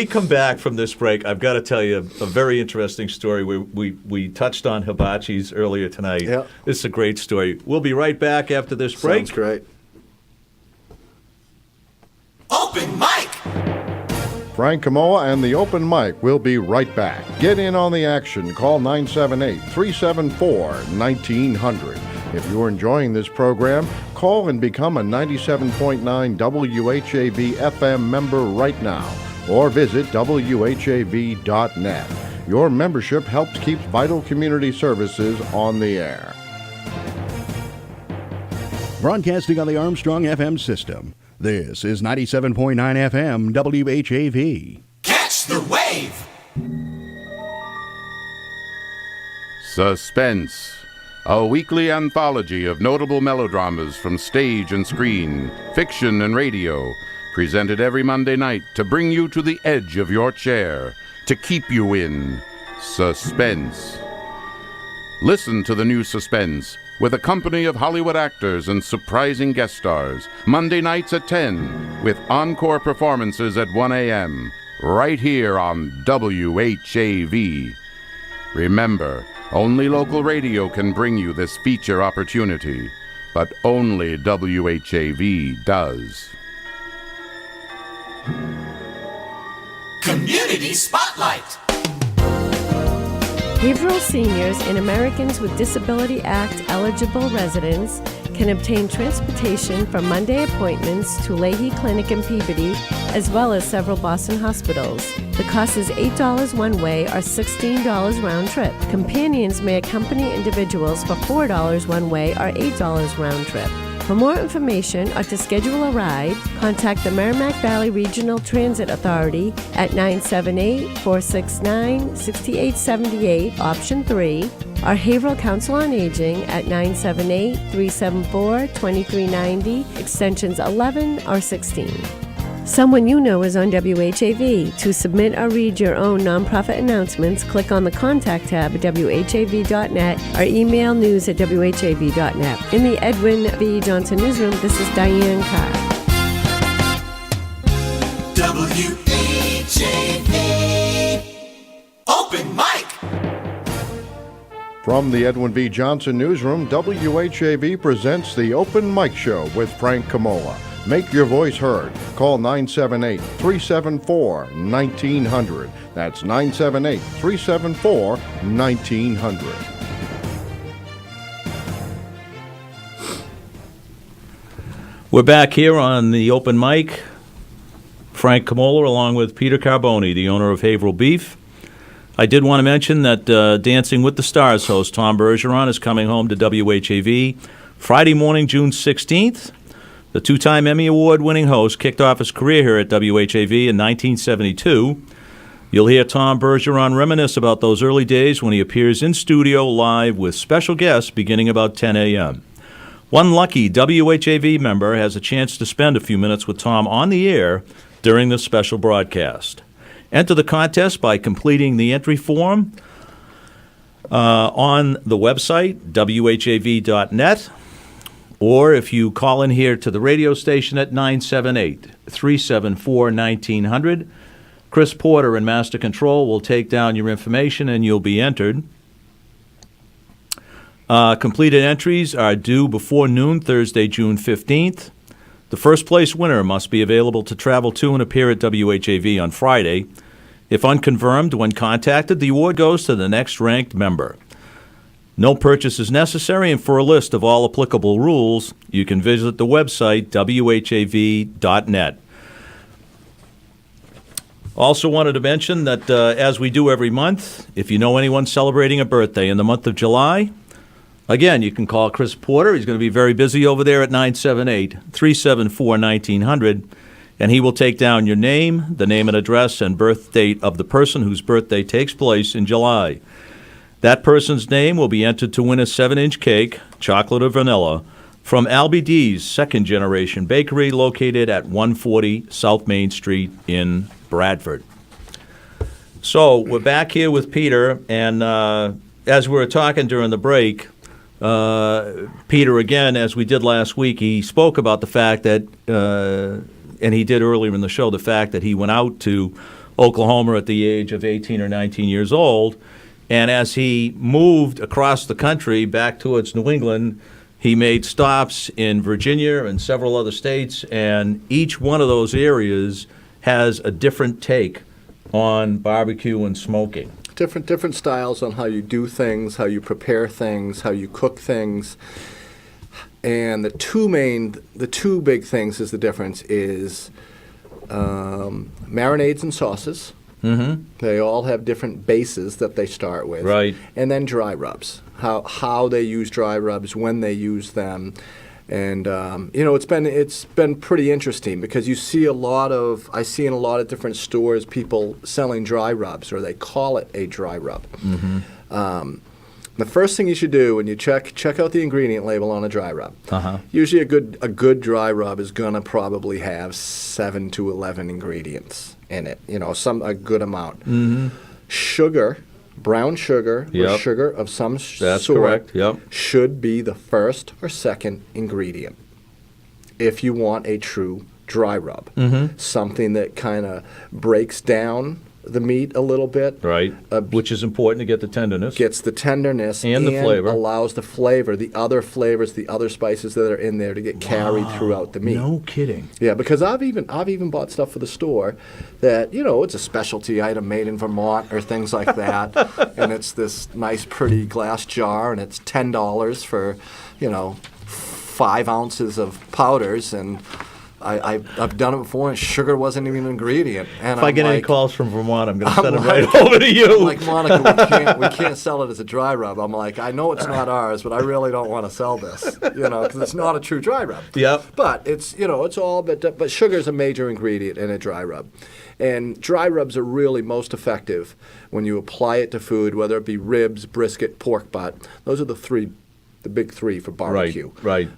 come back from this break, I've got to tell you a very interesting story. We touched on hibachis earlier tonight. Yeah. This is a great story. We'll be right back after this break. Sounds great. Open mic. Frank Komola and the Open Mic will be right back. Get in on the action. Call 978-374-1900. If you're enjoying this program, call and become a 97.9 WHAV FM member right now or visit WHAV.net. Your membership helps keep vital community services on the air. Broadcasting on the Armstrong FM system. This is 97.9 FM WHAV. Catch the wave. Suspense, a weekly anthology of notable melodramas from stage and screen, fiction and radio, presented every Monday night to bring you to the edge of your chair, to keep you in suspense. Listen to the new Suspense with a company of Hollywood actors and surprising guest stars, Monday nights at 10, with encore performances at 1 a.m., right here on WHAV. Remember, only local radio can bring you this feature opportunity, but only WHAV does. Community Spotlight. Haverhill seniors and Americans with Disability Act eligible residents can obtain transportation from Monday appointments to Leahy Clinic in Peabody, as well as several Boston hospitals. The cost is $8 one way or $16 round trip. Companions may accompany individuals for $4 one way or $8 round trip. For more information or to schedule a ride, contact the Merrimack Valley Regional Transit Authority at 978-469-6878, option 3, or Haverhill Council on Aging at 978-374-2390, extensions 11 or 16. Someone you know is on WHAV. To submit or read your own nonprofit announcements, click on the Contact tab at WHAV.net or email news@WHAV.net. In the Edwin V. Johnson Newsroom, this is Diane Carr. WHAV. Open mic. From the Edwin V. Johnson Newsroom, WHAV presents the Open Mic Show with Frank Komola. Make your voice heard. Call 978-374-1900. That's 978-374-1900. We're back here on the Open Mic. Frank Komola along with Peter Carbone, the owner of Haverhill Beef. I did want to mention that Dancing with the Stars host Tom Bergeron is coming home to WHAV Friday morning, June 16th. The two-time Emmy Award-winning host kicked off his career here at WHAV in 1972. You'll hear Tom Bergeron reminisce about those early days when he appears in studio live with special guests beginning about 10 a.m. One lucky WHAV member has a chance to spend a few minutes with Tom on the air during this special broadcast. Enter the contest by completing the entry form on the website, WHAV.net. Or if you call in here to the radio station at 978-374-1900, Chris Porter in Master Control will take down your information and you'll be entered. Completed entries are due before noon Thursday, June 15th. The first place winner must be available to travel to and appear at WHAV on Friday. If unconfirmed when contacted, the award goes to the next ranked member. No purchase is necessary, and for a list of all applicable rules, you can visit the website whav.net. Also wanted to mention that, as we do every month, if you know anyone celebrating a birthday in the month of July, again, you can call Chris Porter. He's going to be very busy over there at 978-374-1900, and he will take down your name, the name and address, and birth date of the person whose birthday takes place in July. That person's name will be entered to win a 7-inch cake, chocolate or vanilla, from Albie D's second-generation bakery located at 140 South Main Street in Bradford. So we're back here with Peter, and as we were talking during the break, Peter, again, as we did last week, he spoke about the fact that, and he did earlier in the show, the fact that he went out to Oklahoma at the age of 18 or 19 years old, and as he moved across the country back towards New England, he made stops in Virginia and several other states, and each one of those areas has a different take on barbecue and smoking. Different styles on how you do things, how you prepare things, how you cook things. And the two big things is the difference is marinades and sauces. Mm-hmm. They all have different bases that they start with. Right. And then dry rubs, how they use dry rubs, when they use them. And it's been pretty interesting because I see in a lot of different stores people selling dry rubs, or they call it a dry rub. Mm-hmm. The first thing you should do when you check out the ingredient label on a dry rub. Usually a good dry rub is gonna probably have 7 to 11 ingredients in it. A good amount. Mm-hmm. Sugar. Brown sugar or sugar of some That's sort correct. Yep. should be the first or second ingredient if you want a true dry rub. Mm-hmm. Something that kind of breaks down the meat a little bit. Right, which is important to get the tenderness. Gets the tenderness and the flavor. Allows the flavor, the other flavors, the other spices that are in there to get carried throughout the meat. No kidding. Yeah, because I've even bought stuff for the store that, it's a specialty item made in Vermont or things like that, and it's this nice pretty glass jar, and it's $10 for, 5 ounces of powders, and I've done it before, and sugar wasn't even an ingredient. And if I get any calls from Vermont, I'm going to send them right over to you. I'm like, Monica, we can't sell it as a dry rub. I'm like, I know it's not ours, but I really don't want to sell this, because it's not a true dry rub. Yep. But it's all, but sugar is a major ingredient in a dry rub. And dry rubs are really most effective when you apply it to food, whether it be ribs, brisket, pork butt. Those are the big three for barbecue. Right.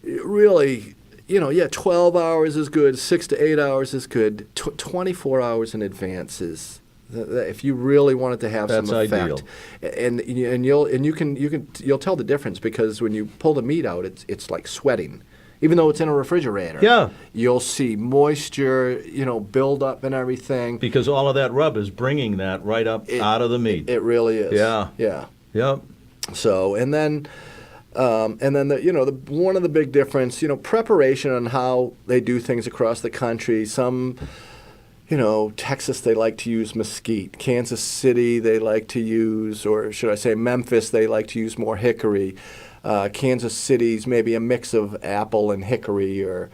Really, 12 hours is good, 6 to 8 hours is good, 24 hours in advance is, if you really want it to have some effect. Ideal. And you'll tell the difference, because when you pull the meat out, it's like sweating. Even though it's in a refrigerator, yeah, you'll see moisture, build up and everything. Because all of that rub is bringing that right up out of the meat. It really is. Yeah. Yeah. Yep. So, and then one of the big difference, preparation on how they do things across the country. Some, Texas, they like to use mesquite. Kansas City, they like to use, or should I say Memphis, they like to use more hickory. Kansas City's maybe a mix of apple and hickory, or,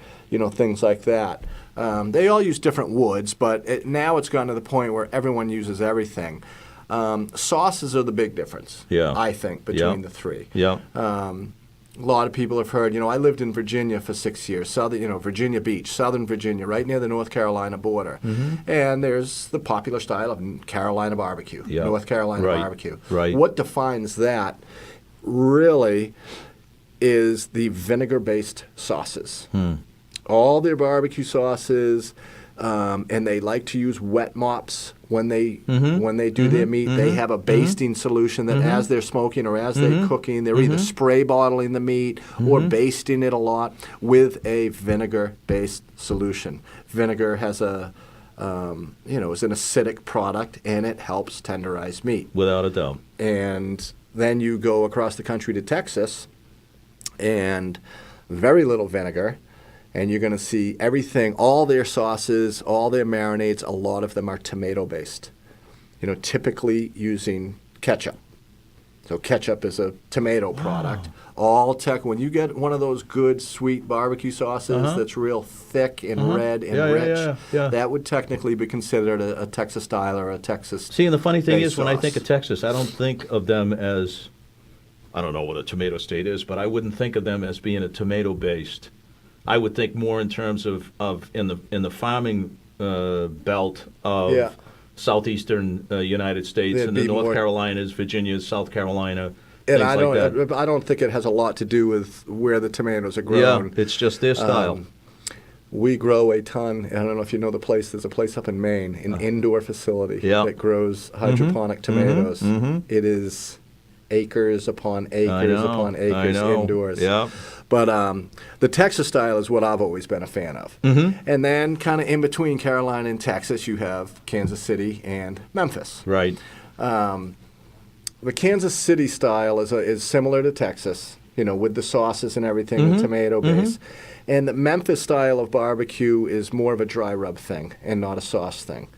things like that. They all use different woods, but now it's gotten to the point where everyone uses everything. Sauces are the big difference, I think, between the three. Yeah. A lot of people have heard, I lived in Virginia for 6 years, Virginia Beach, Southern Virginia, right near the North Carolina border. Mm-hmm. And there's the popular style of Carolina barbecue, North Carolina barbecue. Right. What defines that really is the vinegar-based sauces. All their barbecue sauces, and they like to use wet mops when they do their meat. They have a basting solution that as they're smoking or as they're cooking, they're either spray bottling the meat or basting it a lot with a vinegar-based solution. Vinegar has is an acidic product, and it helps tenderize meat. Without a doubt. And then you go across the country to Texas, and very little vinegar, and you're going to see everything, all their sauces, all their marinades, a lot of them are tomato-based, typically using ketchup. So ketchup is a tomato product. All when you get one of those good sweet barbecue sauces that's real thick and red and rich, that would technically be considered a Texas style or a Texas. See, and the funny thing is, sauce. when I think of Texas, I don't think of them as, I don't know what a tomato state is, but I wouldn't think of them as being a tomato-based. I would think more in terms of in the farming belt of southeastern United States and the North Carolinas, Virginia, South Carolina. And I don't think it has a lot to do with where the tomatoes are grown. Yeah, it's just their style. We grow a ton. I don't know if you know the place. There's a place up in Maine, an indoor facility that grows hydroponic tomatoes. It is acres upon acres upon acres indoors. Yeah. But the Texas style is what I've always been a fan of. And then kind of in between Carolina and Texas, you have Kansas City and Memphis. Right. The Kansas City style is similar to Texas, with the sauces and everything, the tomato base. And the Memphis style of barbecue is more of a dry rub thing and not a sauce thing.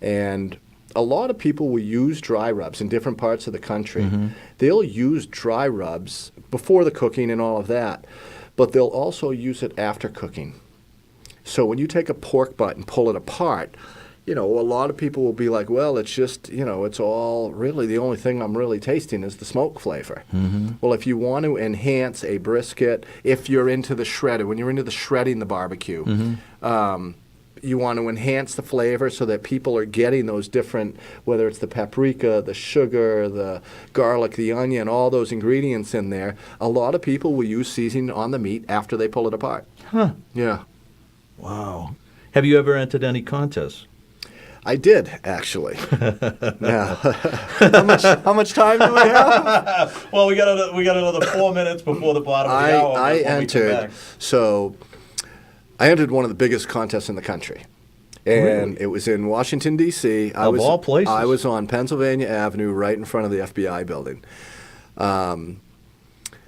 And a lot of people will use dry rubs in different parts of the country. They'll use dry rubs before the cooking and all of that, but they'll also use it after cooking. So when you take a pork butt and pull it apart, a lot of people will be like, well, it's just, it's all really the only thing I'm really tasting is the smoke flavor. Well, if you want to enhance a brisket, if you're into the shredded, when you're into the shredding the barbecue, you want to enhance the flavor so that people are getting those different, whether it's the paprika, the sugar, the garlic, the onion, all those ingredients in there. A lot of people will use seasoning on the meat after they pull it apart. Yeah. Wow. Have you ever entered any contests? I did, actually. Now, how much time do we have? Well, we got another 4 minutes before the bottom of the hour. I entered. So I entered one of the biggest contests in the country. And it was in Washington, D.C. Of all places. I was on Pennsylvania Avenue right in front of the FBI building.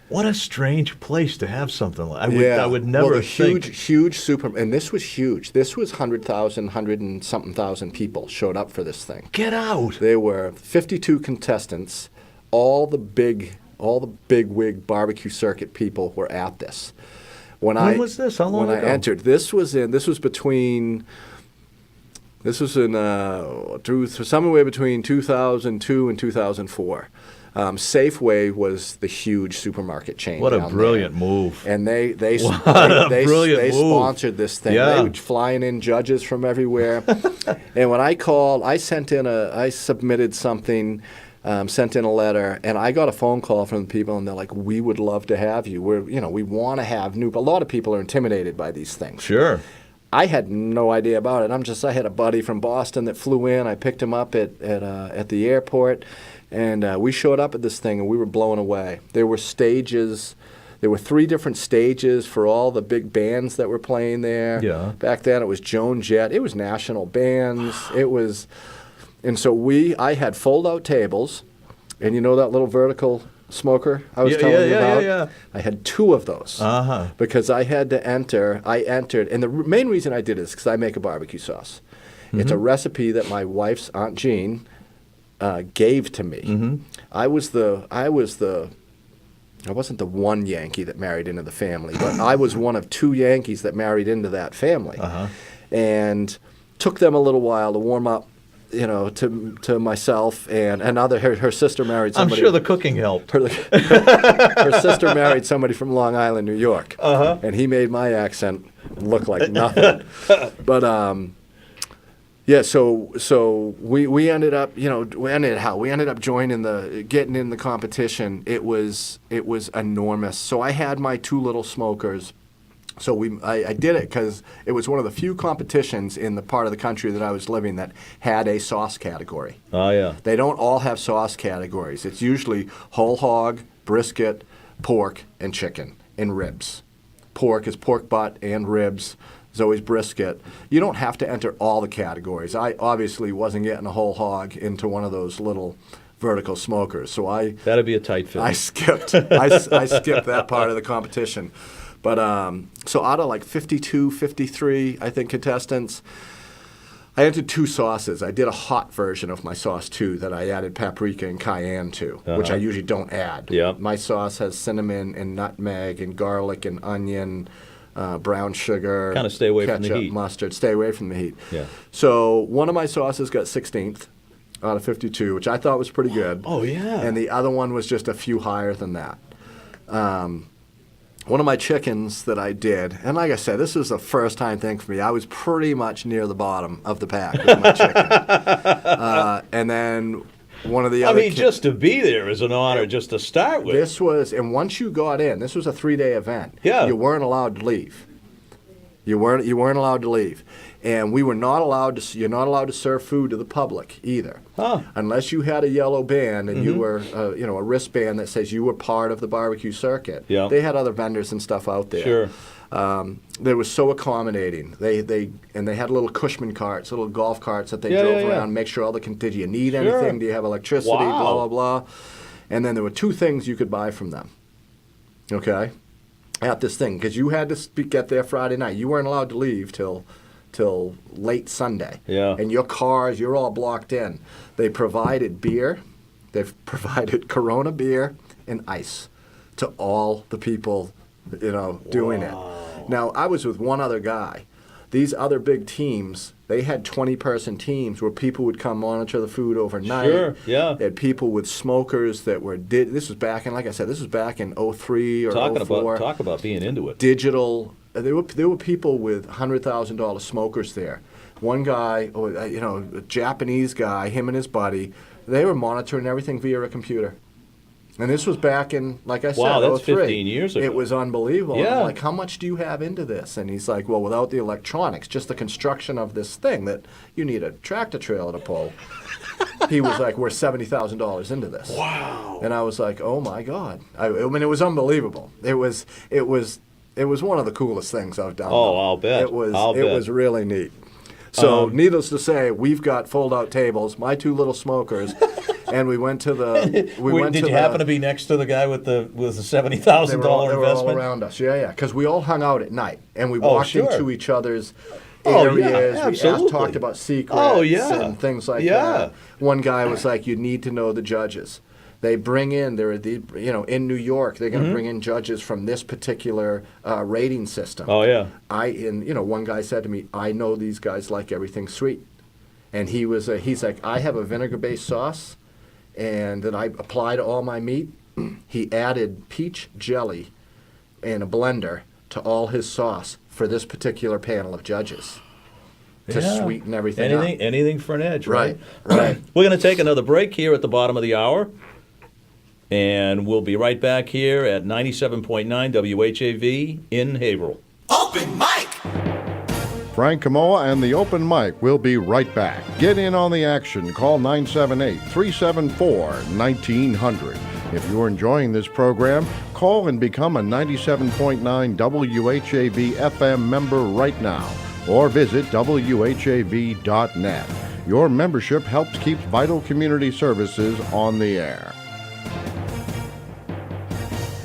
What a strange place to have something like that. I would never think. Huge super, and this was huge. This was 100 and something thousand people showed up for this thing. Get out. There were 52 contestants. All the big wig barbecue circuit people were at this. When was this? How long ago? When I entered, this was in somewhere between 2002 and 2004. Safeway was the huge supermarket chain. What a brilliant move! And they move. sponsored this thing. Yeah. They were flying in judges from everywhere. And when I called, I submitted something, sent in a letter, and I got a phone call from the people, and they're like, "We would love to have you. We want to have new." A lot of people are intimidated by these things. Sure. I had no idea about it. I had a buddy from Boston that flew in. I picked him up at the airport. And we showed up at this thing, and we were blown away. There were stages. There were 3 different stages for all the big bands that were playing there. Yeah. Back then, it was Joan Jett. It was national bands. And so I had fold-out tables, and you know that little vertical smoker I was telling you about? Yeah. I had 2 of those because I had to enter. I entered, and the main reason I did it is because I make a barbecue sauce. It's a recipe that my wife's Aunt Jean gave to me. I wasn't the one Yankee that married into the family, but I was one of 2 Yankees that married into that family, and took them a little while to warm up, to myself and another. Her sister married somebody. I'm sure the cooking helped. Her sister married somebody from Long Island, New York, and he made my accent look like nothing. But yeah, so we ended up, we ended up getting in the competition. It was enormous. So I had my 2 little smokers. So I did it because it was one of the few competitions in the part of the country that I was living that had a sauce category. Oh, yeah. They don't all have sauce categories. It's usually whole hog, brisket, pork, and chicken, and ribs. Pork is pork butt and ribs. There's always brisket. You don't have to enter all the categories. I obviously wasn't getting a whole hog into one of those little vertical smokers, so that'd be a tight fit. I skipped. I skipped that part of the competition. But so out of like 52, 53, I think contestants, I entered 2 sauces. I did a hot version of my sauce, too, that I added paprika and cayenne to, which I usually don't add. Yeah. My sauce has cinnamon and nutmeg and garlic and onion, brown sugar, Kind of stay away from the ketchup, heat. mustard. Stay away from the heat. Yeah. So one of my sauces got 16th out of 52, which I thought was pretty good. Oh, yeah. And the other one was just a few higher than that. One of my chickens that I did, and like I said, this was a first-time thing for me. I was pretty much near the bottom of the pack with my chicken. And then one of the other... just to be there is an honor just to start with. This was, and once you got in, this was a 3-day event. Yeah. You weren't allowed to leave. You weren't allowed to leave. And we were not allowed to, you're not allowed to serve food to the public either. Huh. Unless you had a yellow band and you were, a wristband that says you were part of the barbecue circuit. Yeah. They had other vendors and stuff out there. Sure. They were so accommodating. They had little Cushman carts, little golf carts that they Yeah, drove yeah, yeah. around, make sure all the, did you need Sure. anything? Do you have electricity? Wow. Blah, blah, blah. And then there were 2 things you could buy from them. Okay? At this thing, because you had to get there Friday night. You weren't allowed to leave till late Sunday. Yeah. And your cars, you're all blocked in. They provided beer. They've provided Corona beer and ice to all the people, doing it. Now, I was with one other guy. These other big teams, they had 20-person teams where people would come monitor the food overnight. Sure, yeah. They had people with smokers that were this was back in, like I said, this was back in 03 or 04. Talk about being into it. Digital. There were people with $100,000 smokers there. One guy, a Japanese guy, him and his buddy, they were monitoring everything via a computer. And this was back in, like I said, Wow, that's 03. 15 years ago. It was unbelievable. Yeah. I'm like, how much do you have into this? And he's like, well, without the electronics, just the construction of this thing that you need a tractor trailer to pull. He was like, we're $70,000 into this. Wow. And I was like, oh my God. I mean, it was unbelievable. It was one of the coolest things I've done. Oh, though. I'll bet. It was I'll bet. was really neat. So, needless to say, we've got fold-out tables, my 2 little smokers, and we went to the. Did you happen to be next to the guy with the $70,000 They were all investment? around us. Yeah. Because we all hung out at night, and we walked sure. into each other's Oh, areas. yeah, We absolutely. talked about secrets and things like that. One guy was like, "You need to know the judges." They bring in, in New York, they're going to bring in judges from this particular rating system. Oh, yeah. One guy said to me, I know these guys like everything sweet. And he's like, I have a vinegar-based sauce, and that I apply to all my meat. He added peach jelly in a blender to all his sauce for this particular panel of judges to sweeten everything up. Anything for an edge, right? Right. We're going to take another break here at the bottom of the hour. And we'll be right back here at 97.9 WHAV in Haverhill. Open mic! Frank Komola and the Open Mic will be right back. Get in on the action. Call 978-374-1900. If you're enjoying this program, call and become a 97.9 WHAV FM member right now, or visit WHAV.net. Your membership helps keep vital community services on the air.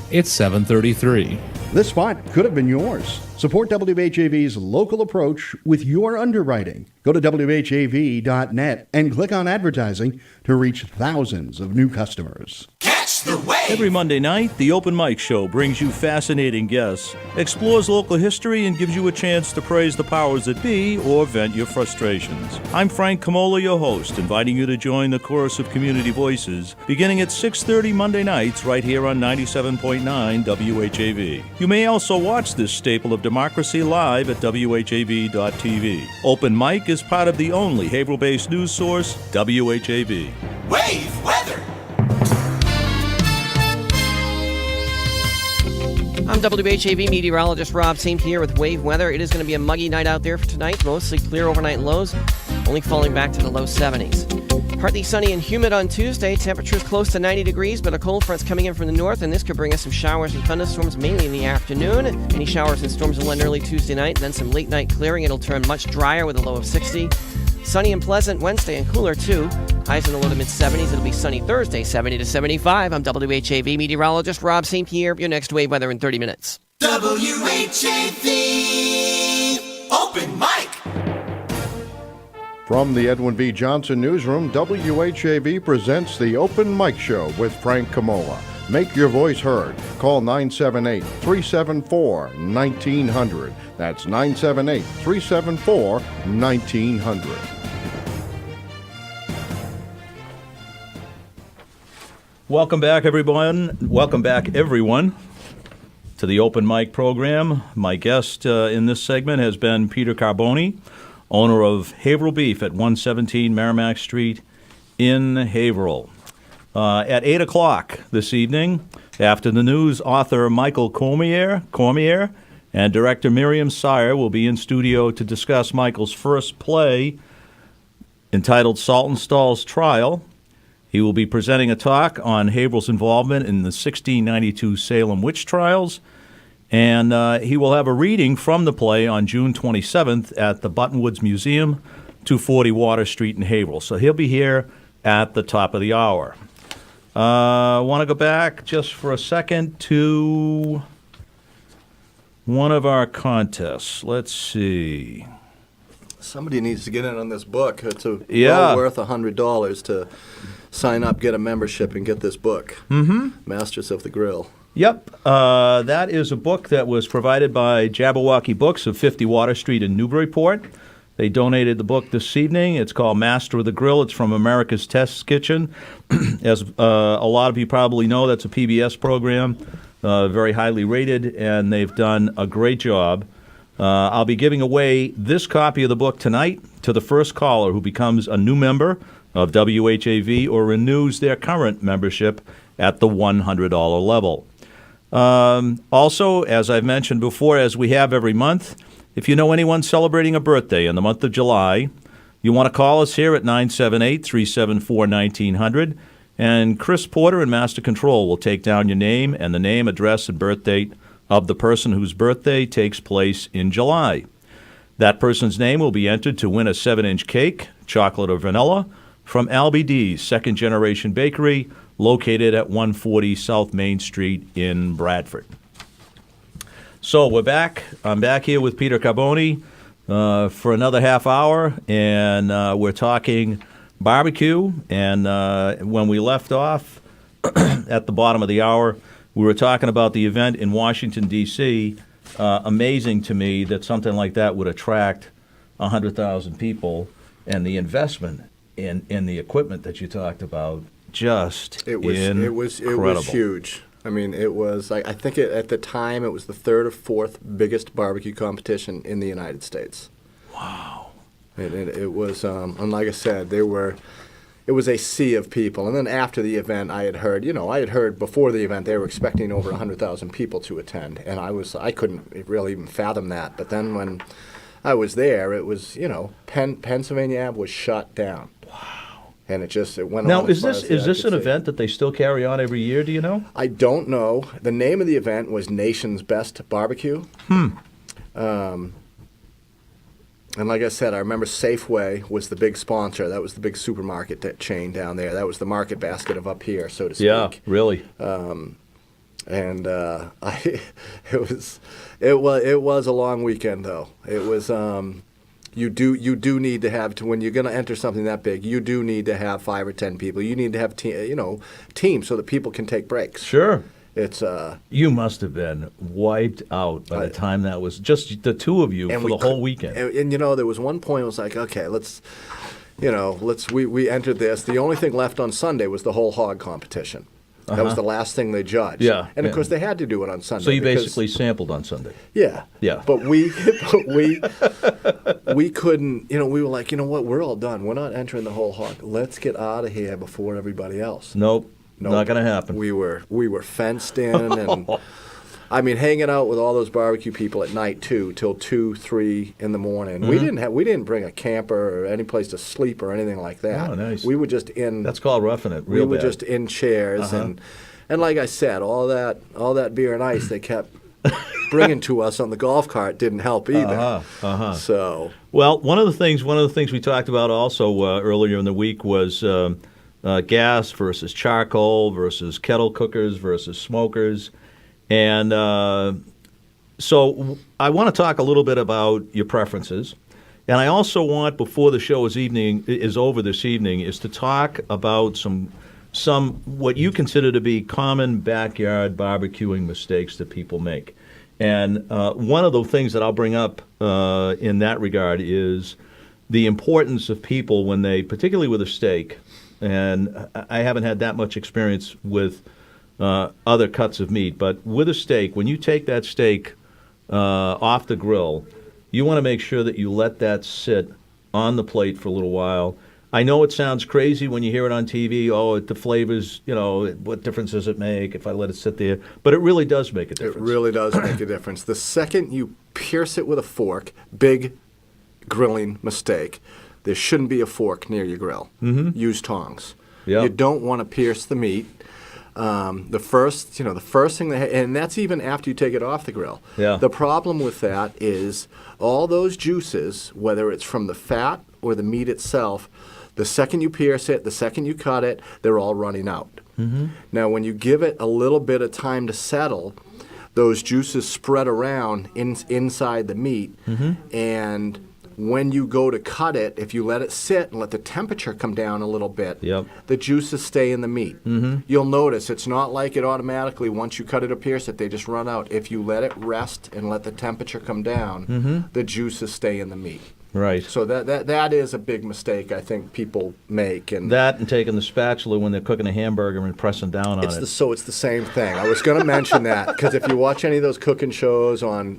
It's 7:33. This spot could have been yours. Support WHAV's local approach with your underwriting. Go to WHAV.net and click on advertising to reach thousands of new customers. Catch the wave! Every Monday night, the Open Mic Show brings you fascinating guests, explores local history, and gives you a chance to praise the powers that be or vent your frustrations. I'm Frank Komola, your host, inviting you to join the chorus of community voices beginning at 6:30 Monday nights right here on 97.9 WHAV. You may also watch this staple of democracy live at WHAV.tv. Open Mic is part of the only Haverhill-based news source, WHAV. Wave weather! I'm WHAV meteorologist Rob St. here with Wave Weather. It is going to be a muggy night out there for tonight, mostly clear overnight lows, only falling back to the low 70s. Partly sunny and humid on Tuesday. Temperatures close to 90 degrees, but a cold front's coming in from the north, and this could bring us some showers and thunderstorms, mainly in the afternoon. Any showers and storms will end early Tuesday night, then some late night clearing. It'll turn much drier with a low of 60. Sunny and pleasant Wednesday and cooler too. Highs in the low to mid 70s. It'll be sunny Thursday, 70 to 75. I'm WHAV meteorologist Rob St. Pierre. Your next wave weather in 30 minutes. WHAV Open mic! From the Edwin B. Johnson Newsroom, WHAV presents the Open Mic Show with Frank Komola. Make your voice heard. Call 978-374-1900. That's 978-374-1900. Welcome back, everyone. Welcome back, everyone, to the Open Mic program. My guest in this segment has been Peter Carbone, owner of Haverhill Beef at 117 Merrimack Street in Haverhill. At 8 o'clock this evening, after the news, author Michael Cormier and director Miriam Sire will be in studio to discuss Michael's first play entitled Saltonstall's Trial. He will be presenting a talk on Haverhill's involvement in the 1692 Salem witch trials, and he will have a reading from the play on June 27th at the Buttonwoods Museum, 240 Water Street in Haverhill. So he'll be here at the top of the hour. I want to go back just for a second to one of our contests. Let's see. Somebody needs to get in on this book. It's Yeah. well worth $100 to sign up, get a membership, and get this book. Mm-hmm. Masters of the Grill. Yep. That is a book that was provided by Jabberwocky Books of 50 Water Street in Newburyport. They donated the book this evening. It's called Master of the Grill. It's from America's Test Kitchen. As a lot of you probably know, that's a PBS program, very highly rated, and they've done a great job. I'll be giving away this copy of the book tonight to the first caller who becomes a new member of WHAV or renews their current membership at the $100 level. Also, as I've mentioned before, as we have every month, if you know anyone celebrating a birthday in the month of July, you want to call us here at 978-374-1900, and Chris Porter in Master Control will take down your name and the name, address, and birth date of the person whose birthday takes place in July. That person's name will be entered to win a 7-inch cake, chocolate or vanilla, from Albie D's second-generation bakery, located at 140 South Main Street in Bradford. So we're back. I'm back here with Peter Carbone for another half hour, and we're talking barbecue. And when we left off at the bottom of the hour, we were talking about the event in Washington, D.C. Amazing to me that something like that would attract 100,000 people, and the investment in the equipment that you talked about, just incredible. It was huge. I mean, it was, I think at the time, it was the third or fourth biggest barbecue competition in the United States. Wow. It was, and like I said, it was a sea of people. And then after the event, I had heard before the event they were expecting over 100,000 people to attend, and I couldn't really even fathom that. But then when I was there, it was, Pennsylvania Ave was shut down. And it went now, on. Is this an event that they still carry on every year? Do you know? I don't know. The name of the event was Nation's Best Barbecue. And like I said, I remember Safeway was the big sponsor. That was the big supermarket chain down there. That was the market basket of up here, so to speak. Yeah, really. It was a long weekend though. It was. You do need to have when you're going to enter something that big. You do need to have 5 or 10 people. You need to have teams so that people can take breaks. Sure. It's you must have been wiped out by the time that was just the two of you for the whole weekend. And there was one point it was like, okay, we entered this. The only thing left on Sunday was the whole hog competition. That was the last thing they judged. Yeah. And of course they had to do it on Sunday. So you basically sampled on Sunday. Yeah. Yeah. But we couldn't, we were like, you know what, we're all done. We're not entering the whole hog. Let's get out of here before everybody else. Nope. Not going to happen. We were fenced in and I mean, hanging out with all those barbecue people at night too, till 2, 3 in the morning. Mm-hmm. We didn't bring a camper or any place to sleep or anything like that. Oh, nice. We were just in. That's called roughing it. We were just in chairs and like I said, all that beer and ice they kept bringing to us on the golf cart didn't help either. So well, one of the things we talked about also earlier in the week was gas versus charcoal versus kettle cookers versus smokers. And so I want to talk a little bit about your preferences. And I also want, before the show is over this evening, is to talk about some what you consider to be common backyard barbecuing mistakes that people make. And one of the things that I'll bring up in that regard is the importance of people when they, particularly with a steak, and I haven't had that much experience with other cuts of meat, but with a steak, when you take that steak off the grill, you want to make sure that you let that sit on the plate for a little while. I know it sounds crazy when you hear it on TV. Oh, the flavors, what difference does it make if I let it sit there? But it really does make a difference. It really does make a difference. The second you pierce it with a fork, big grilling mistake, there shouldn't be a fork near your grill. Mm-hmm. Use tongs. Yep. You don't want to pierce the meat. The first thing and that's even after you take it off the grill. Yeah. The problem with that is all those juices, whether it's from the fat or the meat itself, the second you pierce it, the second you cut it, they're all running out. Mm-hmm. Now, when you give it a little bit of time to settle, those juices spread around inside the meat, mm-hmm. and when you go to cut it, if you let it sit and let the temperature come down a little bit, Yep. the juices stay in the meat. Mm-hmm. You'll notice it's not like it automatically, once you cut it or pierce it, they just run out. If you let it rest and let the temperature come down, Mm-hmm. the juices stay in the meat. Right. So that is a big mistake I think people make. And That and taking the spatula when they're cooking a hamburger and pressing down on it. it's the same thing. I was going to mention that because if you watch any of those cooking shows on,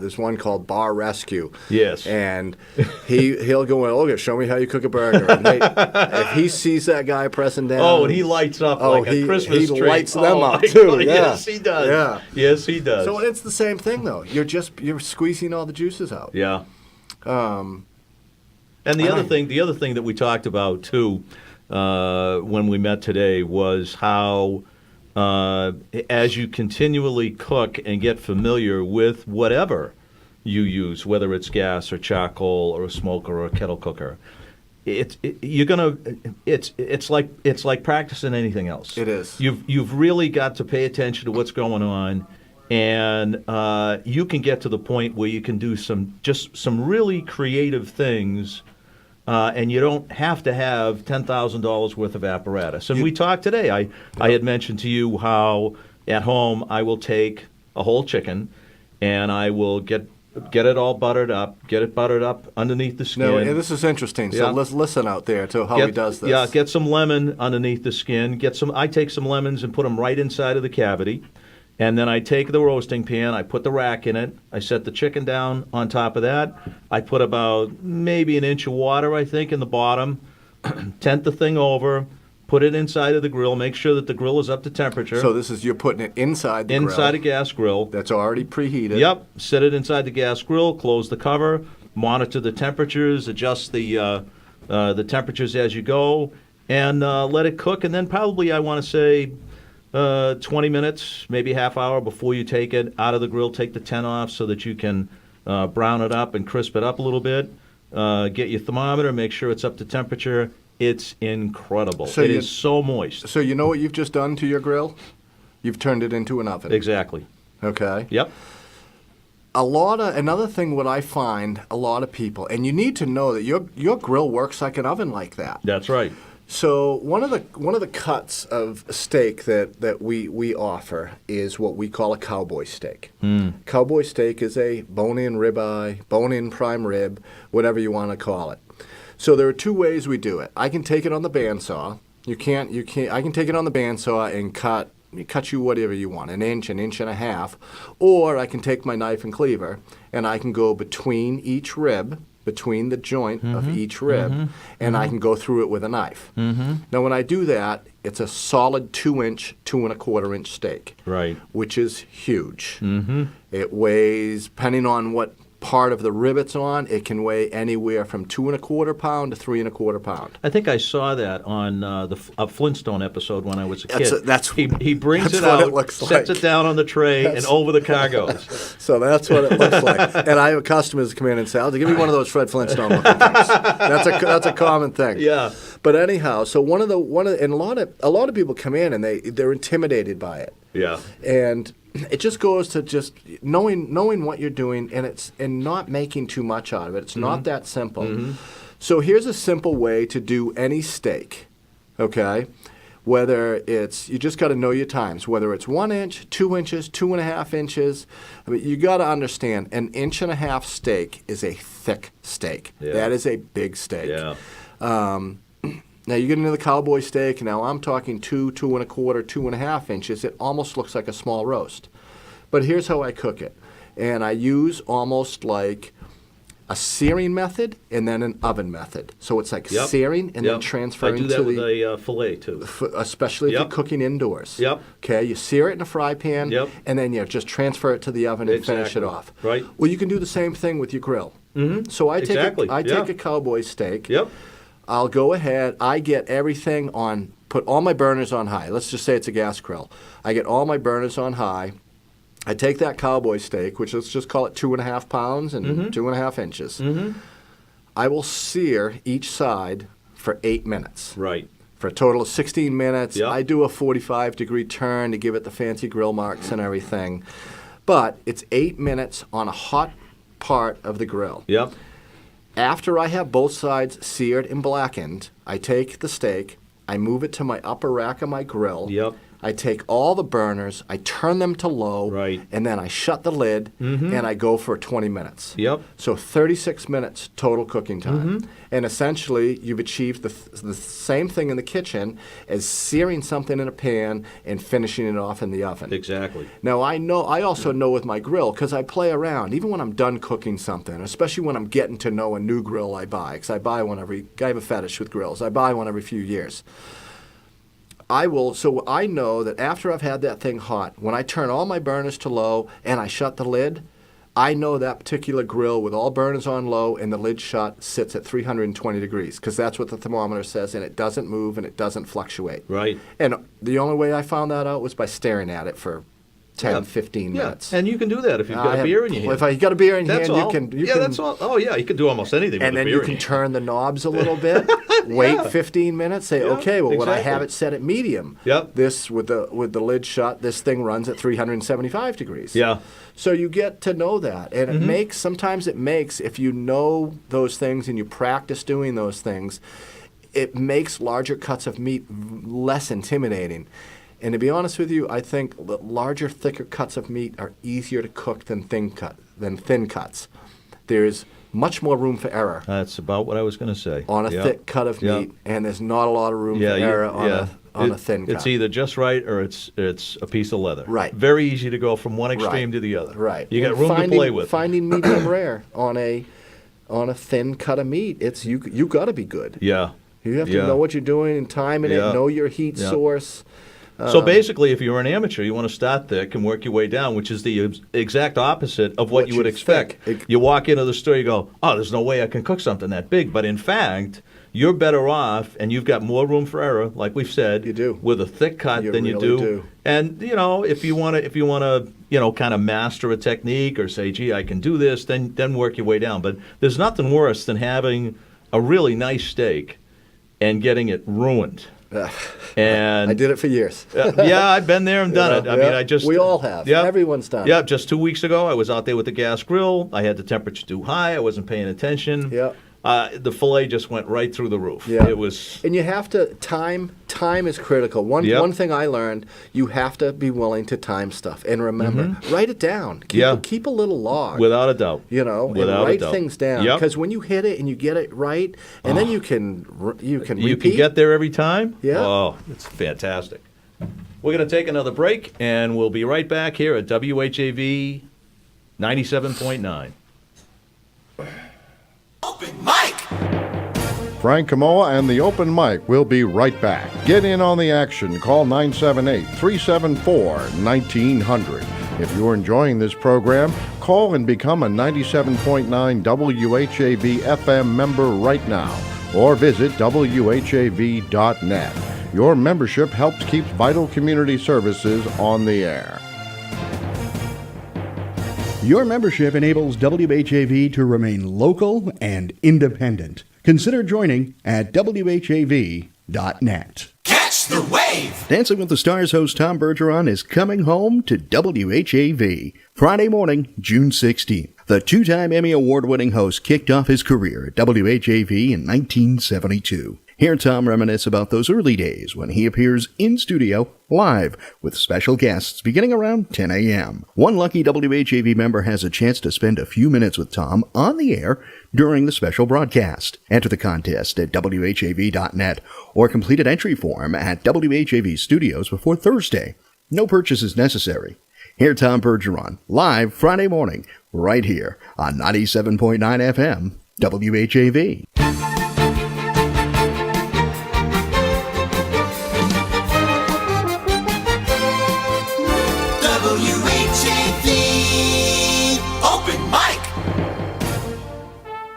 there's one called Bar Rescue. Yes. And he'll go in, okay, show me how you cook a burger. And if he sees that guy pressing down. Oh, and he lights up like a Christmas tree. He lights them up my too. God. Yeah. Yes, he does. Yeah. Yes, he does. So it's the same thing though. You're squeezing all the juices out. Yeah. And the other thing that we talked about too, when we met today, was how as you continually cook and get familiar with whatever you use, whether it's gas or charcoal or a smoker or a kettle cooker, it's like practicing anything else. It is. You've really got to pay attention to what's going on. And you can get to the point where you can do some really creative things, and you don't have to have $10,000 worth of apparatus. And we talked today. I had mentioned to you how at home I will take a whole chicken, and I will get it all buttered up, get it buttered up underneath the skin. No, and this is interesting. So let's listen out there to how he does this. Yeah, get some lemon underneath the skin. I take some lemons and put them right inside of the cavity. And then I take the roasting pan, I put the rack in it, I set the chicken down on top of that. I put about maybe an inch of water, I think, in the bottom, tent the thing over, put it inside of the grill, make sure that the grill is up to temperature. So you're putting it inside the grill. Inside a gas grill. That's already preheated. Yep. Set it inside the gas grill, close the cover, monitor the temperatures, adjust the temperatures as you go, and let it cook. And then probably, I want to say, 20 minutes, maybe half hour before you take it out of the grill, take the tent off so that you can brown it up and crisp it up a little bit. Get your thermometer, make sure it's up to temperature. It's incredible. It is so moist. So you know what you've just done to your grill? You've turned it into an oven. Exactly. Okay. Yep. Another thing what I find a lot of people, and you need to know that your grill works like an oven like that. That's right. So one of the cuts of steak that we offer is what we call a cowboy steak. Cowboy steak is a bone-in ribeye, bone-in prime rib, whatever you want to call it. So there are two ways we do it. I can take it on the bandsaw. I can take it on the bandsaw and cut you whatever you want, an inch and a half, or I can take my knife and cleaver and I can go between each rib. Between the joint of each rib, and I can go through it with a knife. Now, when I do that, it's a solid 2-inch, 2 1/4 inch steak, right? Which is huge. It weighs, depending on what part of the rib it's on, it can weigh anywhere from 2 1/4 pound to 3 1/4 pound. I think I saw that on a Flintstone episode when I was a kid. He brings that's it out, what it looks sets like. it down on the tray, and over the car goes. So that's what it looks like. And I have customers come in and say, give me one of those Fred Flintstone looking things. That's a common thing. Yeah. But anyhow, so and a lot of people come in and they're intimidated by it. Yeah. And it just goes to just knowing what you're doing, and not making too much out of it. It's not that simple. So here's a simple way to do any steak, okay? Whether it's, you just got to know your times, whether it's 1 inch, 2 inches, 2.5 inches. I mean, you got to understand, an 1.5 inch steak is a thick steak. Yeah. That is a big steak. Yeah. Now you get into the cowboy steak. Now I'm talking 2, 2.25, 2.5 inches. It almost looks like a small roast. But here's how I cook it, and I use almost like a searing method and then an oven method. So it's like searing and then transferring to the... I do that with a fillet, too. Especially if you're cooking indoors. Yep. Okay, you sear it in a fry pan, and then you just transfer it to the oven and finish it off. Right. Well, you can do the same thing with your grill. So I take a cowboy steak. Yep. I'll go ahead, I get everything on, put all my burners on high. Let's just say it's a gas grill. I get all my burners on high. I take that cowboy steak, which let's just call it 2.5 pounds and 2.5 inches. I will sear each side for 8 minutes. Right. For a total of 16 minutes. Yep. I do a 45-degree turn to give it the fancy grill marks and everything. But it's 8 minutes on a hot part of the grill. Yep. After I have both sides seared and blackened, I take the steak, I move it to my upper rack of my grill. Yep. I take all the burners, I turn them to low, and then I shut the lid, and I go for 20 minutes. Yep. So 36 minutes total cooking time. And essentially, you've achieved the same thing in the kitchen as searing something in a pan and finishing it off in the oven. Exactly. Now, I also know with my grill, because I play around, even when I'm done cooking something, especially when I'm getting to know a new grill I buy, because I buy one I have a fetish with grills. I buy one every few years. So I know that after I've had that thing hot, when I turn all my burners to low and I shut the lid, I know that particular grill with all burners on low and the lid shut sits at 320 degrees, because that's what the thermometer says, and it doesn't move and it doesn't fluctuate. Right. And the only way I found that out was by staring at it for 10, 15 minutes. And you can do that if you've got a beer in your hand. If you got a beer in your That's hand, all. you can... That's all. Oh, yeah, you can do almost anything and with a then beer you in can your turn the knobs a little bit, wait 15 minutes, say, okay, well, when I have it set at medium, this, with the lid shut, this thing runs at 375 degrees. Yeah. So you get to know that. And sometimes it makes, if you know those things and you practice doing those things, it makes larger cuts of meat less intimidating. And to be honest with you, I think larger, thicker cuts of meat are easier to cook than thin cuts. There's much more room for error. That's about what I was going to say. On a thick cut of meat, and there's not a lot of room for error on a thin cut. It's either just right or it's a piece of leather. Right. Very easy to go from one extreme to the other. Right. You got room to play with. Finding medium rare on a thin cut of meat, you got to be good. Yeah. You have to know what you're doing and timing it, know your heat source. So basically, if you're an amateur, you want to start thick and work your way down, which is the exact opposite of what you would expect. You walk into the store, you go, oh, there's no way I can cook something that big. But in fact, you're better off, and you've got more room for error, like we've said, you do. With a thick cut than you do. And if you want to, kind of master a technique or say, gee, I can do this, then work your way down. But there's nothing worse than having a really nice steak and getting it ruined. And I did it for years. I've been there and done it. I mean, we all have. Everyone's done it. Yeah, just 2 weeks ago, I was out there with the gas grill. I had the temperature too high. I wasn't paying attention. Yeah. The fillet just went right through the roof. Yeah. It was. And you have to time is critical. One thing I learned, you have to be willing to time stuff. And remember, write it down. Keep a little log. Without a doubt. And write things down. Because when you hit it and you get it right, and then you can repeat. You can get there every time? Yeah. Oh, it's fantastic. We're going to take another break, and we'll be right back here at WHAV 97.9. Open mic! Frank Komola and the Open Mic will be right back. Get in on the action. Call 978-374-1900. If you're enjoying this program, call and become a 97.9 WHAV FM member right now, or visit WHAV.net. Your membership helps keep vital community services on the air. Your membership enables WHAV to remain local and independent. Consider joining at WHAV.net. Get Catch the wave. Dancing with the Stars host Tom Bergeron is coming home to WHAV Friday morning, June 16th. The two-time Emmy Award-winning host kicked off his career at WHAV in 1972. Hear Tom reminisce about those early days when he appears in studio live with special guests beginning around 10 a.m. One lucky WHAV member has a chance to spend a few minutes with Tom on the air during the special broadcast. Enter the contest at WHAV.net or complete an entry form at WHAV Studios before Thursday. No purchase is necessary. Hear Tom Bergeron live Friday morning right here on 97.9 FM WHAV.